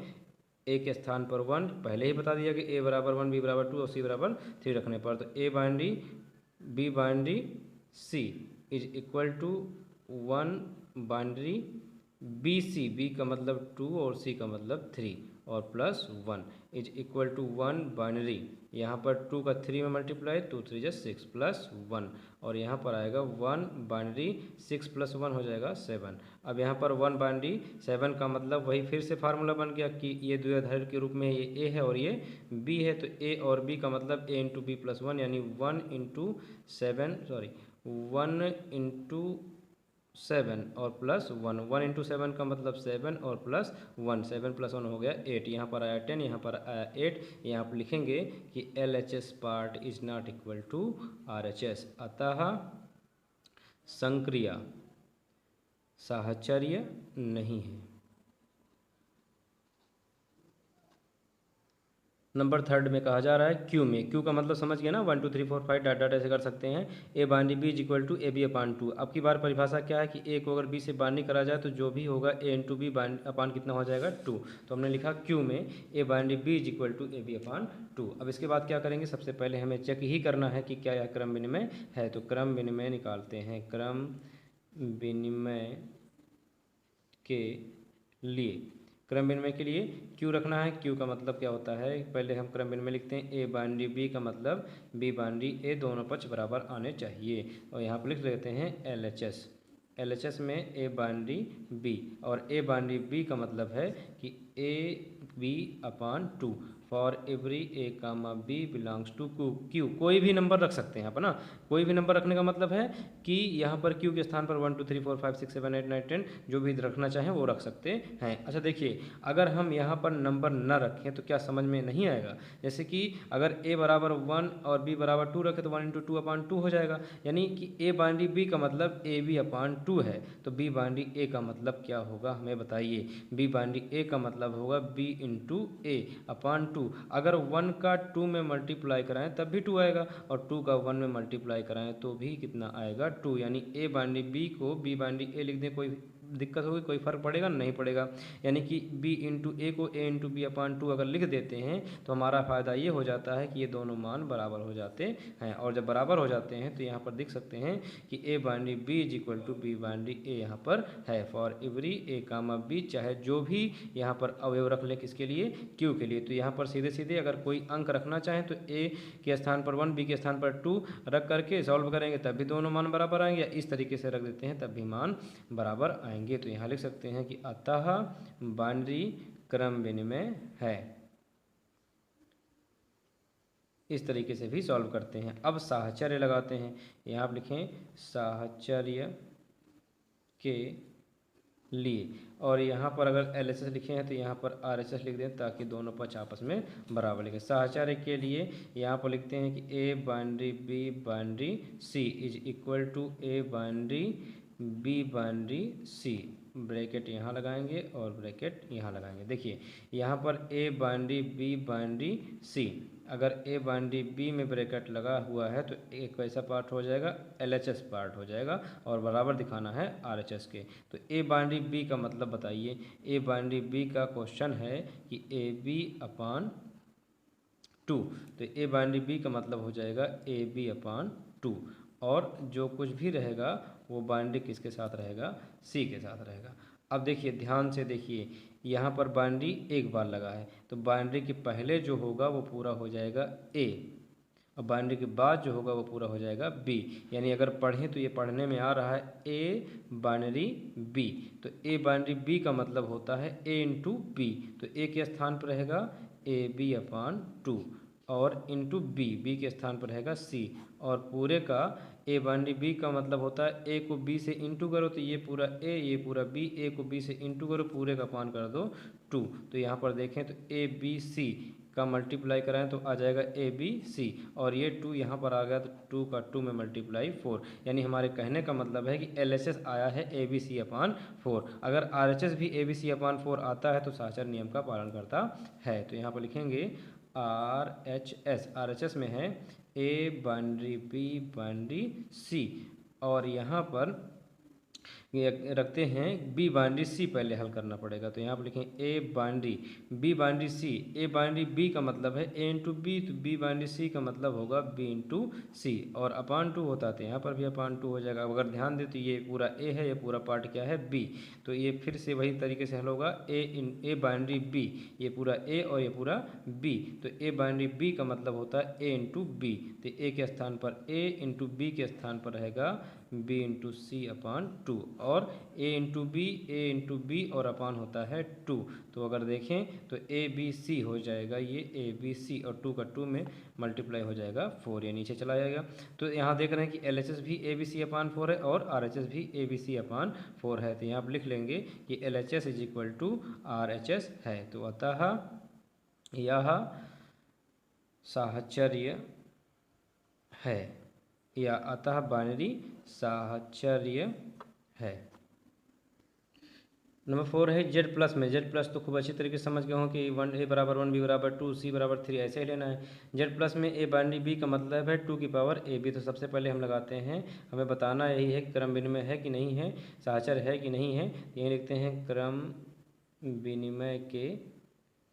ए के स्थान पर 1, पहले ही बता दिया कि ए बराबर 1 बी बराबर 2 और सी बराबर 3 रखने पर, तो A binary B binary C is equal to 1 binary B C, B का मतलब 2 और सी का मतलब 3 और plus 1 is equal to 1 binary, यहाँ पर 2 का 3 में मल्टीप्लाई, 2 3 जा 6 प्लस 1, और यहाँ पर आएगा 1 बाइनरी 6 प्लस 1 हो जाएगा 7। अब यहाँ पर 1 बाइनरी 7 का मतलब वही फिर से फार्मूला बन गया कि ये द्विआधारी के रूप में ये ए है और ये बी है, तो ए और बी का मतलब ए इंटू बी प्लस वन, यानी 1 इंटू 7 और प्लस 1, 1 इंटू 7 का मतलब 7 और प्लस 1, 7 प्लस 1 हो गया 8, यहाँ पर आया 10, यहाँ पर आया 8। यहाँ पर लिखेंगे कि LHS part is not equal to RHS, अतः संक्रिया साहचर्य नहीं है। नंबर 3 में कहा जा रहा है क्यू में, क्यू का मतलब समझ गया ना, 1 2 3 4 5 डाट डाट ऐसे कर सकते हैं। A binary B is equal to A B upon 2। अब की बार परिभाषा क्या है कि ए को अगर बी से बाइनरी करा जाए तो जो भी होगा ए इंटू बी अपान कितना हो जाएगा 2। तो हमने लिखा क्यू में A binary B is equal to A B upon 2। अब इसके बाद क्या करेंगे, सबसे पहले हमें चेक ही करना है कि क्या यह क्रम विनिमय है, तो क्रम विनिमय निकालते हैं। क्रम विनिमय के लिए, क्रम विनिमय के लिए क्यू रखना है। क्यू का मतलब क्या होता है, पहले हम क्रम विनिमय लिखते हैं, ए बाइनरी बी का मतलब बी बाइनरी ए, दोनों पक्ष बराबर आने चाहिए, और यहाँ पर लिख लेते हैं LHS। LHS में ए बाइनरी बी, और ए बाइनरी बी का मतलब है कि A B upon 2 for every A comma B belongs to Q. कोई भी नंबर रख सकते हैं यहाँ पर ना, कोई भी नंबर रखने का मतलब है कि यहाँ पर क्यू के स्थान पर 1 2 3 4 5 6 7 8 9 10 जो भी रखना चाहें वो रख सकते हैं। अच्छा देखिए, अगर हम यहाँ पर नंबर न रखें तो क्या समझ में नहीं आएगा, जैसे कि अगर ए बराबर 1 और बी बराबर 2 रखें तो 1 इंटू 2 अपान 2 हो जाएगा, यानी कि ए बाइनरी बी का मतलब ए बी अपान 2 है, तो बी बाइनरी ए का मतलब क्या होगा हमें बताइए। बी बाइनरी ए का मतलब होगा बी इंटू ए अपान 2। अगर 1 का 2 में मल्टीप्लाई कराएं तब भी 2 आएगा, और 2 का 1 में मल्टीप्लाई कराएं तो भी कितना आएगा 2, यानी ए बाइनरी बी को बी बाइनरी ए लिख दें, कोई दिक्कत होगी, कोई फर्क पड़ेगा नहीं पड़ेगा, यानी कि बी इंटू ए को ए इंटू बी अपान 2 अगर लिख देते हैं तो हमारा फ़ायदा ये हो जाता है कि ये दोनों मान बराबर हो जाते हैं, और जब बराबर हो जाते हैं तो यहाँ पर देख सकते हैं कि A binary B is equal to B binary A यहाँ पर है for every A comma B, चाहे जो भी यहाँ पर अवयव रख लें किसके लिए, क्यू के लिए। तो यहाँ पर सीधे सीधे अगर कोई अंक रखना चाहें तो ए के स्थान पर 1 बी के स्थान पर 2 रख करके सॉल्व करेंगे तब भी दोनों मान बराबर आएंगे, या इस तरीके से रख देते हैं तब भी मान बराबर आएंगे। तो यहाँ लिख सकते हैं कि अतः बाइनरी क्रम विनिमय है। इस तरीके से भी सॉल्व करते हैं। अब साहचर्य लगाते हैं, यहाँ आप लिखें साहचर्य के लिए, और यहाँ पर अगर LHS लिखे हैं तो यहाँ पर RHS लिख दें ताकि दोनों पक्ष आपस में बराबर लिखें। साहचर्य के लिए यहाँ पर लिखते हैं कि A binary B binary C is equal to A binary B binary C, bracket यहाँ लगाएंगे और ब्रैकेट यहाँ लगाएंगे। देखिए यहाँ पर A binary B binary C, अगर ए बाइनरी बी में ब्रैकेट लगा हुआ है तो एक कैसा पार्ट हो जाएगा, LHS पार्ट हो जाएगा, और बराबर दिखाना है RHS के। तो ए बाइनरी बी का मतलब बताइए, ए बाइनरी बी का क्वेश्चन है कि ए बी अपान 2, तो ए बाइनरी बी का मतलब हो जाएगा ए बी अपान 2, और जो कुछ भी रहेगा वो बाइनरी किसके साथ रहेगा, सी के साथ रहेगा। अब देखिए ध्यान से देखिए, यहाँ पर बाउंड्री एक बार लगा है, तो बाउंड्री के पहले जो होगा वो पूरा हो जाएगा ए, और बाउंड्री के बाद जो होगा वो पूरा हो जाएगा बी। यानी अगर पढ़ें तो ये पढ़ने में आ रहा है ए बाउंड्री बी, तो ए बाउंड्री बी का मतलब होता है ए इंटू बी, तो ए के स्थान पर रहेगा ए बी अपान 2, और इंटू बी, बी के स्थान पर रहेगा सी, और पूरे का ए बाउंड्री बी का मतलब होता है ए को बी से इंटू करो तो ये पूरा ए, ये पूरा बी, ए को बी से इंटू करो, पूरे का अपान कर दो 2। तो यहाँ पर देखें तो ए बी सी का मल्टीप्लाई कराएं तो आ जाएगा ए बी सी, और ये 2 यहाँ पर आ गया तो 2 का 2 में मल्टीप्लाई 4। यानी हमारे कहने का मतलब है कि एल एच एस आया है ए बी सी अपान 4। अगर आर एच एस भी ए बी सी अपान 4 आता है तो साहचर्य नियम का पालन करता है। तो यहाँ पर लिखेंगे आर एच एस में है ए बाउंड्री बी बाउंड्री सी, और यहाँ पर ये रखते हैं बी बाउंड्री सी पहले हल करना पड़ेगा। तो यहाँ पर लिखें ए बाउंड्री बी बाउंड्री सी, ए बाउंड्री बी का मतलब है ए इंटू बी, तो बी बाउंड्री सी का मतलब होगा बी इंटू सी, और अपान 2 होता है तो यहाँ पर भी अपान 2 हो जाएगा। अगर ध्यान दें तो ये पूरा ए है, ये पूरा पार्ट क्या है बी, तो ये फिर से वही तरीके से हल होगा ए बाउंड्री बी, ये पूरा ए और ये पूरा बी, तो ए बाउंड्री बी का मतलब होता है ए इंटू बी, तो ए के स्थान पर ए इंटू बी के स्थान पर रहेगा बी इंटू सी अपान 2, और ए इंटू बी और अपान होता है 2, तो अगर देखें तो ए बी सी हो जाएगा, ये ए बी सी और 2 का 2 में मल्टीप्लाई हो जाएगा 4, ये नीचे चला जाएगा। तो यहाँ देख रहे हैं कि एल एच एस भी ए बी सी अपान 4 है और आर एच एस भी ए बी सी अपान 4 है, तो यहाँ पर लिख लेंगे कि L H S is equal to R H S है। तो अतः यह साहचर्य है, या अतः बाइनरी साहचर्य है। नंबर 4 है जेड प्लस में। जेड प्लस तो खूब अच्छी तरीके से समझ गए हों कि 1 ए बराबर 1 बी बराबर 2 सी बराबर 3 ऐसे ही लेना है। जेड प्लस में ए बाइनरी बी का मतलब है 2 की पावर ए बी। तो सबसे पहले हम लगाते हैं, हमें बताना यही है कि क्रम विनिमय है कि नहीं है, साहचर्य है कि नहीं है। यही लिखते हैं क्रम विनिमय के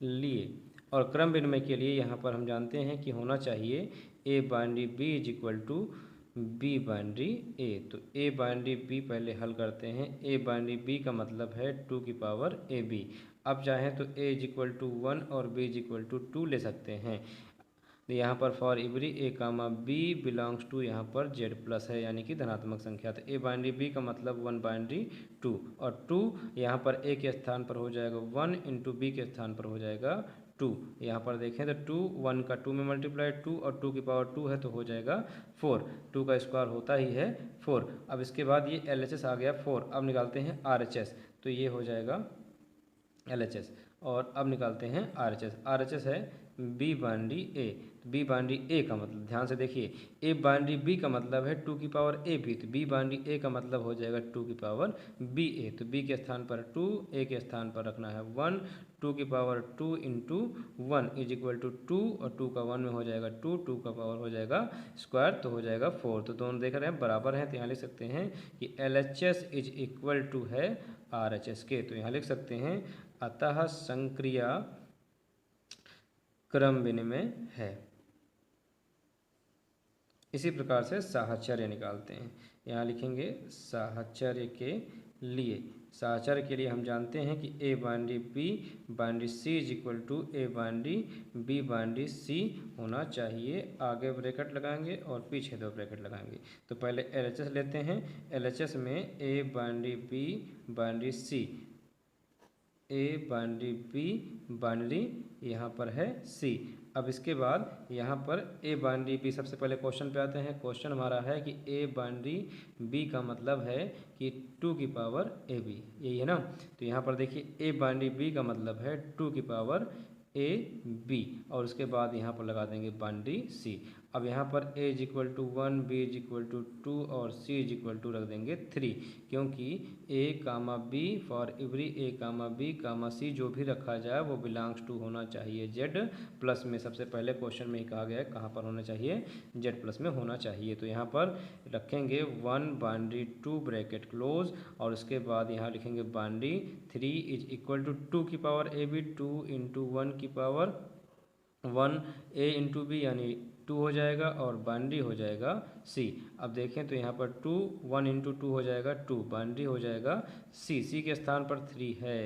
लिए, और क्रम विनिमय के लिए यहाँ पर हम जानते हैं कि होना चाहिए A binary B is equal to B binary A. तो ए बाइनरी बी पहले हल करते हैं। ए बाइनरी बी का मतलब है 2 की पावर ए बी। अब चाहें तो ए इज इक्वल टू 1 और बी इज इक्वल टू 2 ले सकते हैं। यहाँ पर for every A comma B belongs to, यहाँ पर जेड प्लस है यानी कि धनात्मक संख्या। तो ए बाइनरी बी का मतलब 1 बाइनरी 2, और 2 यहाँ पर ए के स्थान पर हो जाएगा 1 इंटू बी के स्थान पर हो जाएगा 2। यहाँ पर देखें तो 2 1 का 2 में मल्टीप्लाई 2 और 2 की पावर 2 है तो हो जाएगा 4। 2 का स्क्वायर होता ही है 4। अब इसके बाद ये एल एच एस आ गया 4। अब निकालते हैं आर एच एस, तो ये हो जाएगा एल एच एस, और अब निकालते हैं are H S. Are H S है B binary A. B binary A का मतलब ध्यान से देखिए, ए बाइनरी बी का मतलब है 2 की पावर ए बी, तो बी बाइनरी ए का मतलब हो जाएगा 2 की पावर बी ए। तो बी के स्थान पर 2, ए के स्थान पर रखना है 1, 2 की power 2 into 1 is equal to 2, और 2 का 1 में हो जाएगा 2, 2 का पावर हो जाएगा स्क्वायर तो हो जाएगा 4। तो दोनों देख रहे हैं बराबर हैं, तो यहाँ लिख सकते हैं कि L H S is equal to है आर एच एस के। तो यहाँ लिख सकते हैं अतः संक्रिया क्रम विनिमय है। इसी प्रकार से साहचर्य निकालते हैं। यहाँ लिखेंगे साहचर्य के लिए, साहचर्य के लिए हम जानते हैं कि A binary B binary C is equal to A binary B binary C होना चाहिए। आगे ब्रैकेट लगाएंगे और पीछे 2 ब्रैकेट लगाएंगे। तो पहले एल एच एस लेते हैं। एल एच एस में A binary B binary C, A binary B binary यहाँ पर है सी। अब इसके बाद यहाँ पर ए बाइनरी बी, सबसे पहले क्वेश्चन पे आते हैं। क्वेश्चन हमारा है कि ए बाइनरी बी का मतलब है कि 2 की पावर ए बी, यही है ना। तो यहाँ पर देखिए ए बाइनरी बी का मतलब है 2 की पावर ए बी, और उसके बाद यहाँ पर लगा देंगे बाइनरी सी। अब यहाँ पर a is equal to 1, b is equal to 2 और c इज इक्वल टू रख देंगे 3, क्योंकि a comma b for every a comma b comma c जो भी रखा जाए वो बिलोंग्स टू होना चाहिए z प्लस में। सबसे पहले क्वेश्चन में ही कहा गया है कहाँ पर होना चाहिए, z प्लस में होना चाहिए। तो यहाँ पर रखेंगे 1 बाइनरी 2 ब्रैकेट क्लोज, और उसके बाद यहाँ लिखेंगे बाइनरी 3 इज इक्वल टू 2 की पावर ए बी, 2 इंटू 1 की पावर 1 ए इंटू बी यानी टू हो जाएगा और बाउंड्री हो जाएगा सी। अब देखें तो यहाँ पर 2 1 इंटू 2 हो जाएगा 2, बाउंड्री हो जाएगा सी के स्थान पर 3 है,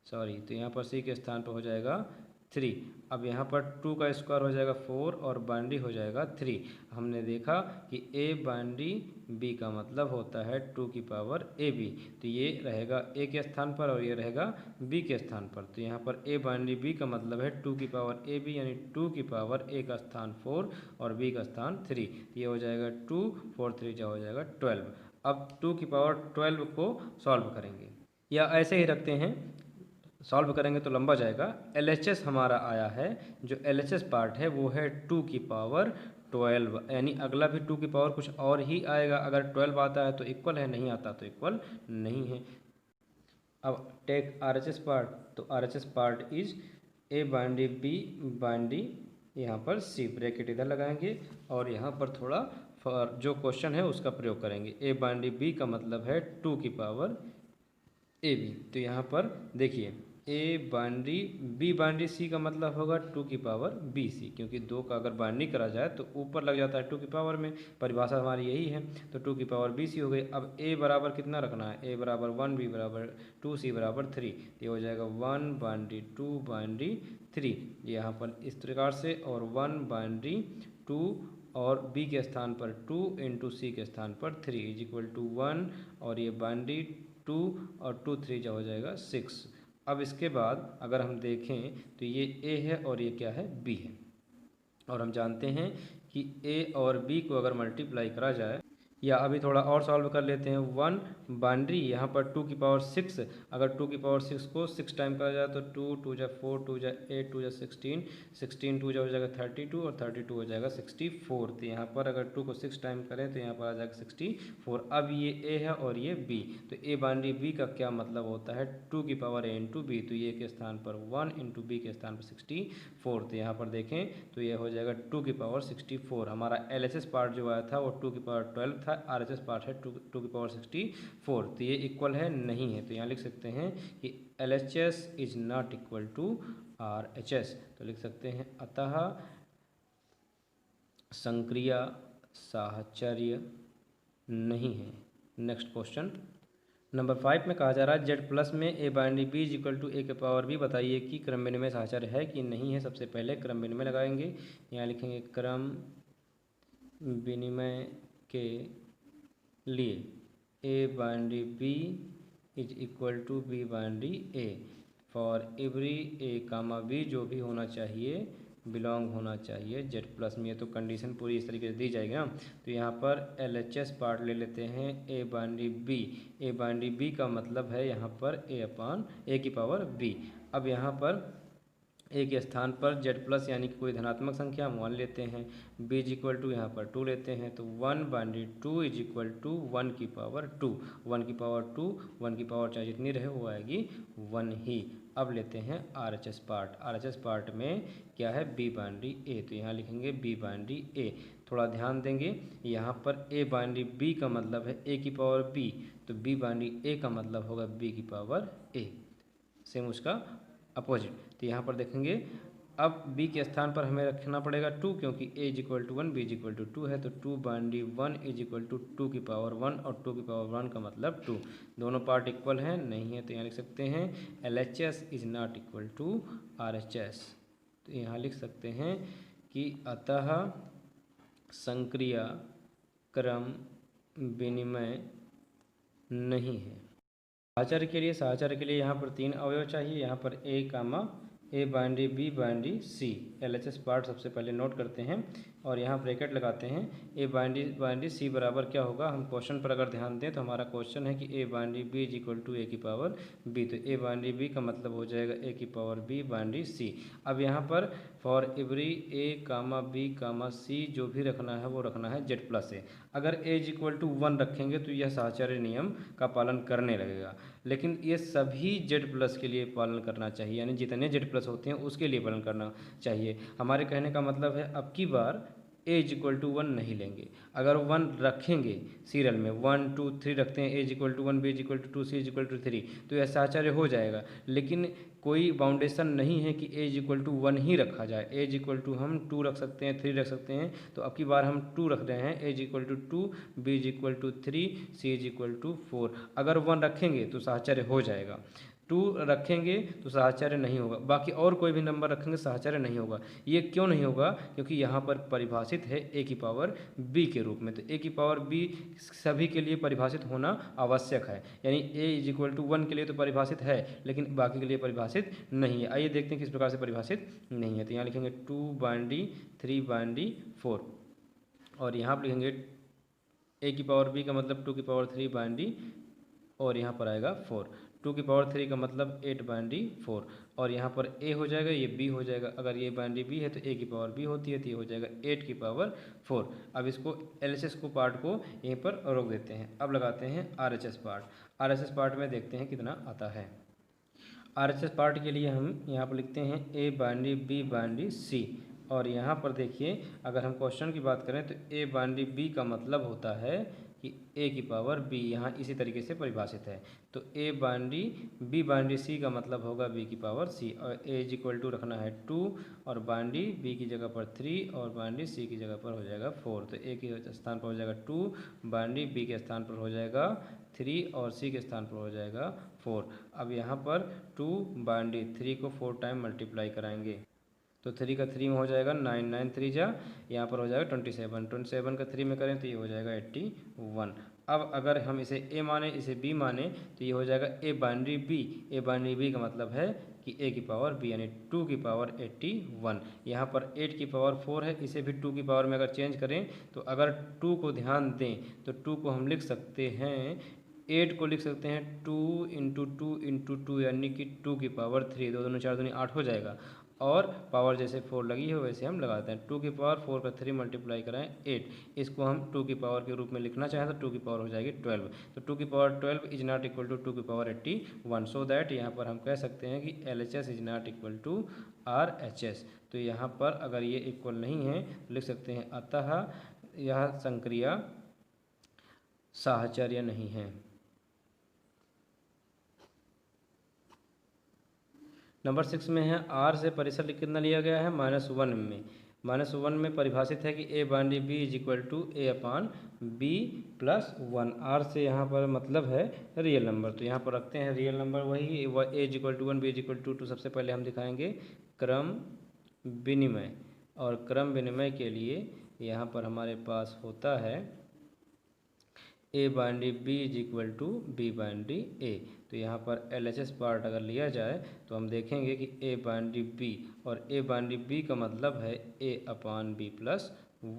सॉरी, तो यहाँ पर सी के स्थान पर हो जाएगा 3। अब यहाँ पर 2 का स्क्वायर हो जाएगा 4 और बाउंड्री हो जाएगा 3। हमने देखा कि ए बाउंड्री बी का मतलब होता है 2 की पावर ए बी, तो ये रहेगा ए के स्थान पर और ये रहेगा बी के स्थान पर। तो यहाँ पर ए बाउंड्री बी का मतलब है 2 की पावर ए बी, यानी 2 की पावर ए का स्थान 4 और बी का स्थान 3। ये हो जाएगा 2 4 3 जो हो जाएगा 12। अब 2 की पावर 12 को सॉल्व करेंगे या ऐसे ही रखते हैं, सॉल्व करेंगे तो लंबा जाएगा। LHS हमारा आया है, जो LHS पार्ट है वो है 2 की पावर 12, यानी अगला भी 2 की पावर कुछ और ही आएगा। अगर 12 आता है तो इक्वल है, नहीं आता तो इक्वल नहीं है। अब टेक RHS पार्ट, तो RHS part is A boundary B boundary, यहाँ पर सी, ब्रैकेट इधर लगाएंगे और यहाँ पर थोड़ा जो क्वेश्चन है उसका प्रयोग करेंगे। ए बाउंड्री बी का मतलब है 2 की पावर ए बी, तो यहाँ पर देखिए ए बाउंड्री बी बाउंड्री सी का मतलब होगा 2 की पावर बी सी, क्योंकि 2 का अगर बाउंड्री करा जाए तो ऊपर लग जाता है 2 की पावर में, परिभाषा हमारी यही है। तो 2 की पावर बी सी हो गई। अब ए बराबर कितना रखना है, ए बराबर 1, बी बराबर 2, सी बराबर 3, ये हो जाएगा 1 बाउंड्री 2 बाउंड्री 3, यहाँ पर इस प्रकार से, और 1 बाउंड्री 2 और बी के स्थान पर 2 इंटू सी के स्थान पर 3 इज इक्वल टू 1, और ये बाउंड्री 2 और 2 3 जो हो जाएगा 6। अब इसके बाद अगर हम देखें तो ये ए है और ये क्या है, बी है, और हम जानते हैं कि ए और बी को अगर मल्टीप्लाई करा जाए, या अभी थोड़ा और सॉल्व कर लेते हैं। 1 बाउंड्री यहाँ पर 2 की पावर 6, अगर 2 की पावर 6 को 6 टाइम करा जाए तो 2 2 जा 4 2 जा 8 2 जा 16 16 2 जा हो जाएगा 32 और 32 हो जाएगा 64। तो यहाँ पर अगर 2 को 6 टाइम करें तो यहाँ पर आ जाएगा 64। अब ये ए है और ये बी, तो ए बाउंड्री बी का क्या मतलब होता है, 2 की पावर ए इंटू बी, तो ये के स्थान पर 1 इंटू बी के स्थान पर 64। तो यहाँ पर देखें तो ये हो जाएगा 2 की पावर 64। हमारा LHS पार्ट जो आया था वो 2 की पावर 12 था, RHS पार्ट है 2 की पावर 64, तो ये इक्वल है नहीं है। तो यहाँ लिख सकते हैं कि LHS is not equal to RHS, तो लिख सकते हैं अतः संक्रिया साहचर्य नहीं है। नेक्स्ट क्वेश्चन नंबर 5 में कहा जा रहा है जेड प्लस में A boundary B is equal to A के पावर बी, बताइए कि क्रम विनिमय साहचर्य है कि नहीं है। सबसे पहले क्रम विनिमय लगाएंगे, यहाँ लिखेंगे क्रम विनिमय के लिए A boundary B is equal to B boundary A for every A comma B, जो भी होना चाहिए बिलोंग होना चाहिए जेड प्लस में। ये तो कंडीशन पूरी इस तरीके से दी जाएगी ना। तो यहाँ पर LHS पार्ट ले लेते हैं ए बाउंड्री बी, ए बाउंड्री बी का मतलब है यहाँ पर ए अपान ए की पावर बी। अब यहाँ पर ए के स्थान पर जेड प्लस यानी कि कोई धनात्मक संख्या हम 1 लेते हैं, बी इज इक्वल टू यहाँ पर 2 लेते हैं, तो 1 बाउंड्री 2 इज इक्वल टू 1 की पावर 2, 1 की पावर 2, 1 की पावर चाहे जितनी रहे वो आएगी 1 ही। अब लेते हैं RHS पार्ट, RHS पार्ट में क्या है, बी बाउंड्री ए, तो यहाँ लिखेंगे बी बाउंड्री ए। थोड़ा ध्यान देंगे, यहाँ पर ए बाउंड्री बी का मतलब है ए की पावर बी, तो बी बाउंड्री ए का मतलब होगा बी की पावर ए, सेम उसका अपोजिट। तो यहाँ पर देखेंगे अब बी के स्थान पर हमें रखना पड़ेगा 2, क्योंकि A is equal to 1 B is equal to 2 है, तो 2 बाउंड्री 1 इज इक्वल टू 2 की पावर 1, और 2 की पावर 1 का मतलब 2, दोनों पार्ट इक्वल हैं नहीं है। तो यहाँ लिख सकते हैं LHS is not equal to RHS, तो यहाँ लिख सकते हैं कि अतः संक्रिया क्रम विनिमय नहीं है। साहचर्य के लिए यहाँ पर 3 अवयव चाहिए, यहाँ पर ए कामा ए बाउंड्री बी बाउंड्री सी। LHS पार्ट सबसे पहले नोट करते हैं और यहाँ ब्रैकेट लगाते हैं। ए बाउंड्री सी बराबर क्या होगा, हम क्वेश्चन पर अगर ध्यान दें तो हमारा क्वेश्चन है कि A boundary B is equal to A की पावर बी, तो ए बाउंड्री बी का मतलब हो जाएगा ए की पावर बी बाउंड्री सी। अब यहाँ पर for every A comma B comma C जो भी रखना है वो रखना है जेड प्लस ए। अगर ए इज इक्वल टू 1 रखेंगे तो यह साहचर्य नियम का पालन करने लगेगा, लेकिन ये सभी जेड प्लस के लिए पालन करना चाहिए, यानी जितने जेड प्लस होते हैं उसके लिए पालन करना चाहिए। हमारे कहने का मतलब है अब की बार ए इज इक्वल टू 1 नहीं लेंगे। अगर 1 रखेंगे सीरियल में 1 2 3 रखते हैं, A is equal to 1, B is equal to 2, C is equal to 3, तो यह साहचर्य हो जाएगा। लेकिन कोई बाउंडेशन नहीं है कि ए इज इक्वल टू 1 ही रखा जाए। ए इज इक्वल टू हम 2 रख सकते हैं, 3 रख सकते हैं, तो अब की बार हम 2 रख रहे हैं। A is equal to 2, B is equal to 3, C is equal to 4। अगर 1 रखेंगे तो साहचर्य हो जाएगा, 2 रखेंगे तो साहचर्य नहीं होगा, बाकी और कोई भी नंबर रखेंगे साहचर्य नहीं होगा। ये क्यों नहीं होगा? क्योंकि यहाँ पर परिभाषित है ए की पावर बी के रूप में, तो ए की पावर बी सभी के लिए परिभाषित होना आवश्यक है। यानी ए इज इक्वल टू 1 के लिए तो परिभाषित है, लेकिन बाकी के लिए परिभाषित नहीं है। आइए देखते हैं किस प्रकार से परिभाषित नहीं है। तो यहाँ लिखेंगे 2 बाइनरी 3 बाइनरी 4, और यहाँ पर लिखेंगे ए की पावर बी का मतलब 2 की पावर 3 बाइनरी, और यहाँ पर आएगा 4। 2 की पावर 3 का मतलब 8 बाइनरी 4, और यहाँ पर ए हो जाएगा, ये बी हो जाएगा। अगर ये बाइनरी बी है तो ए की पावर बी होती है, तो ये हो जाएगा 8 की पावर 4। अब इसको एलएचएस को पार्ट को यहीं पर रोक देते हैं। अब लगाते हैं आरएचएस पार्ट। आरएचएस पार्ट में देखते हैं कितना आता है। आरएचएस पार्ट के लिए हम यहाँ पर लिखते हैं ए बाइनरी बी बाइनरी सी, और यहाँ पर देखिए अगर हम क्वेश्चन की बात करें तो ए बाइनरी बी का मतलब होता है कि ए की पावर बी, यहाँ इसी तरीके से परिभाषित है। तो ए बाइनरी बी बाइनरी सी का मतलब होगा बी की पावर सी, और ए इज इक्वल टू रखना है 2, और बाइनरी बी की जगह पर 3 और बाइनरी सी की जगह पर हो जाएगा 4। तो ए के स्थान पर हो जाएगा 2, बाइनरी बी के स्थान पर हो जाएगा 3 और सी के स्थान पर हो जाएगा 4। अब यहाँ पर 2 बाइनरी 3 को 4 टाइम मल्टीप्लाई कराएंगे, तो 3 का 3 में हो जाएगा 9, 9 3 जा, यहाँ पर हो जाएगा 27, 27 का 3 में करें तो ये हो जाएगा 81। अब अगर हम इसे ए माने इसे बी माने तो ये हो जाएगा A binary B. A binary B का मतलब है कि ए की पावर बी, यानी 2 की पावर 81। यहाँ पर 8 की पावर 4 है, इसे भी 2 की पावर में अगर चेंज करें तो अगर 2 को ध्यान दें तो 2 को हम लिख सकते हैं, 8 को लिख सकते हैं 2 इंटू 2 इंटू 2, यानी कि 2 की पावर 3, 2 दूनी 4 दूनी 8 हो जाएगा, और पावर जैसे 4 लगी है वैसे हम लगाते हैं। 2 की पावर 4 का 3 मल्टीप्लाई कराएं 8, इसको हम 2 की पावर के रूप में लिखना चाहें तो 2 की पावर हो जाएगी 12। तो 2 की power 12 is not equal to 2 की पावर 81, सो दैट यहाँ पर हम कह सकते हैं कि LHS is not equal to RHS। तो यहाँ पर अगर ये इक्वल नहीं है तो लिख सकते हैं अतः यह संक्रिया साहचर्य नहीं है। नंबर 6 में है आर से परिसर कितना लिया गया है -1 में। -1 में परिभाषित है कि A binary B is equal to A upon B plus 1। R से यहाँ पर मतलब है रियल नंबर, तो यहाँ पर रखते हैं रियल नंबर वही A is equal to 1 B is equal to 2। सबसे पहले हम दिखाएंगे क्रम विनिमय, और क्रम विनिमय के लिए यहाँ पर हमारे पास होता है A binary B is equal to B binary A. तो यहाँ पर LHS पार्ट अगर लिया जाए तो हम देखेंगे कि ए बाइनरी बी, और ए बाइनरी बी का मतलब है ए अपान बी प्लस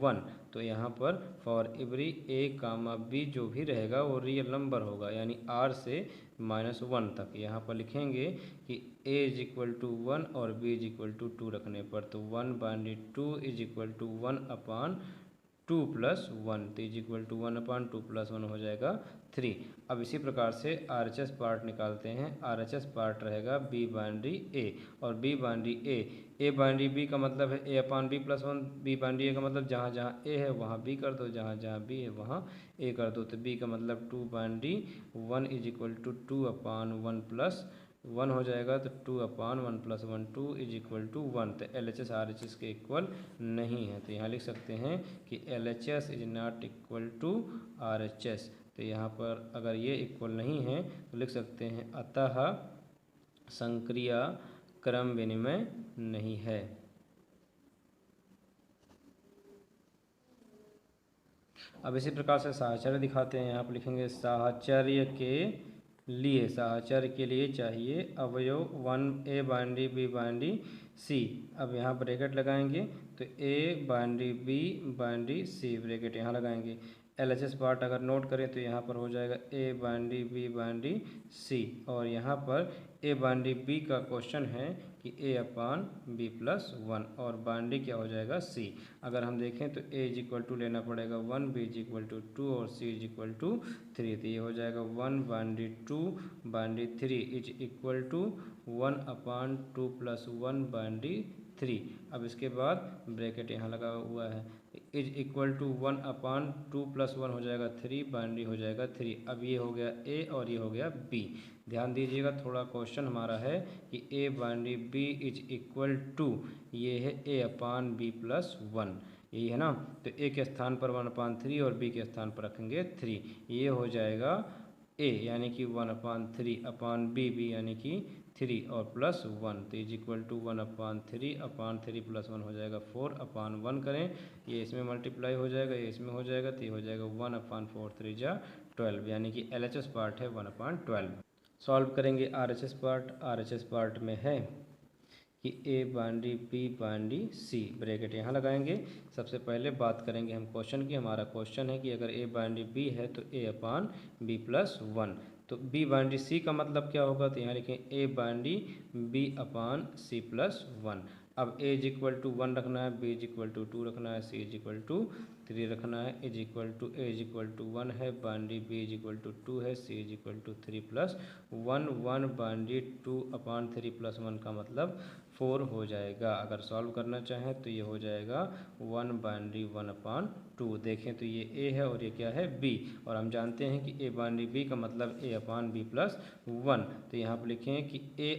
1। तो यहाँ पर for every A comma B जो भी रहेगा वो रियल नंबर होगा, यानी आर से -1 तक। यहाँ पर लिखेंगे कि ए इज इक्वल टू 1 और बी इज इक्वल टू 2 रखने पर, तो 1 binary 2 is equal to 1 upon 2 plus 1, तो is equal to 1 upon 2 plus 1 हो जाएगा 3। अब इसी प्रकार से RHS पार्ट निकालते हैं। RHS पार्ट रहेगा बी बाइनरी ए, और B binary A binary B का मतलब है A upon B plus 1। B binary A का मतलब जहाँ जहाँ ए है वहाँ बी कर दो, जहाँ जहाँ बी है वहाँ ए कर दो। तो बी का मतलब 2 binary 1 is equal to 2 upon 1 plus 1 हो जाएगा, तो 2 upon 1 plus 1 2 is equal to 1। तो LHS RHS के इक्वल नहीं है, तो यहाँ लिख सकते हैं कि LHS is not equal to RHS। तो यहाँ पर अगर ये इक्वल नहीं है तो लिख सकते हैं अतः संक्रिया क्रम विनिमय नहीं है। अब इसी प्रकार से साहचर्य दिखाते हैं। यहाँ पर लिखेंगे साहचर्य के लिए चाहिए अवयव 1 A binary B binary C. अब यहाँ ब्रैकेट लगाएंगे तो A binary B binary C, bracket यहाँ लगाएंगे। LHS पार्ट अगर नोट करें तो यहाँ पर हो जाएगा ए बाइनरी बी बाइनरी सी, और यहाँ पर ए बाइनरी बी का क्वेश्चन है कि ए अपान बी प्लस 1, और बाइनरी क्या हो जाएगा सी। अगर हम देखें तो ए इज इक्वल टू लेना पड़ेगा 1, बी इज इक्वल टू 2 और सी इज इक्वल टू 3। तो ये हो जाएगा 1 binary 2 binary 3 is equal to 1 upon 2 plus 1 binary 3। अब इसके बाद ब्रैकेट यहाँ लगा हुआ है, इज इक्वल टू 1/2 + 1 हो जाएगा 3, बाइनरी हो जाएगा 3। अब ये हो गया ए और ये हो गया बी। ध्यान दीजिएगा, थोड़ा क्वेश्चन हमारा है कि A binary B is equal to, ये है A/B + 1, यही है ना। तो ए के स्थान पर 1/3 और बी के स्थान पर रखेंगे 3, ये हो जाएगा ए यानी कि 1/3/b, बी यानी कि 3 और +1, तो इज इक्वल टू 1/3/3 + 1 हो जाएगा 4/1 करें, ये इसमें मल्टीप्लाई हो जाएगा, ये इसमें हो जाएगा, तो ये हो जाएगा 1/4 3 जा 12, यानी कि LHS पार्ट है 1/12। सॉल्व करेंगे RHS पार्ट। RHS पार्ट में है कि A binary B binary C, bracket यहाँ लगाएंगे। सबसे पहले बात करेंगे हम क्वेश्चन की। हमारा क्वेश्चन है कि अगर ए बाइनरी बी है तो A/B + 1, तो बी बाइनरी सी का मतलब क्या होगा, तो यहाँ लिखें ए बाइनरी B/C + 1। अब ए इज इक्वल टू 1 रखना है, बी इज इक्वल टू 2 रखना है, सी इज इक्वल टू 3 रखना है, is equal to A is equal to 1 है, binary B is equal to 2 है, C is equal to 3 + 1 binary 2/3 + 1 का मतलब 4 हो जाएगा। अगर सॉल्व करना चाहें तो ये हो जाएगा 1 बाइनरी 1/2। देखें तो ये ए है और ये क्या है बी, और हम जानते हैं कि ए बाइनरी बी का मतलब A/B + 1, तो यहाँ पर लिखें कि A/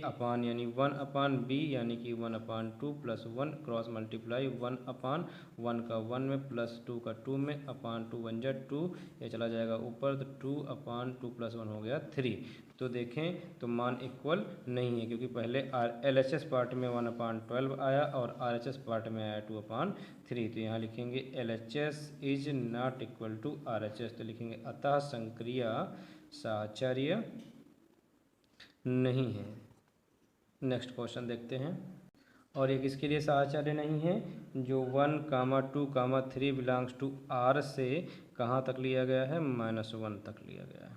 यानी 1/B यानी कि 1/2 + 1 क्रॉस मल्टीप्लाई 1/1 का 1 में +2 का 2 में, /2 1 जा 2, ये चला जाएगा ऊपर, तो 2/2 + 1 हो गया 3। तो देखें तो मान इक्वल नहीं है, क्योंकि पहले LHS पार्ट में 1/12 आया और RHS पार्ट में आया 2/3, तो यहाँ लिखेंगे LHS is not equal to RHS, तो लिखेंगे अतः संक्रिया साहचर्य नहीं है। नेक्स्ट क्वेश्चन देखते हैं, और ये किसके लिए साहचर्य नहीं है, जो 1, 2, 3 बिलोंग्स टू R से कहाँ तक लिया गया है, -1 तक लिया गया है।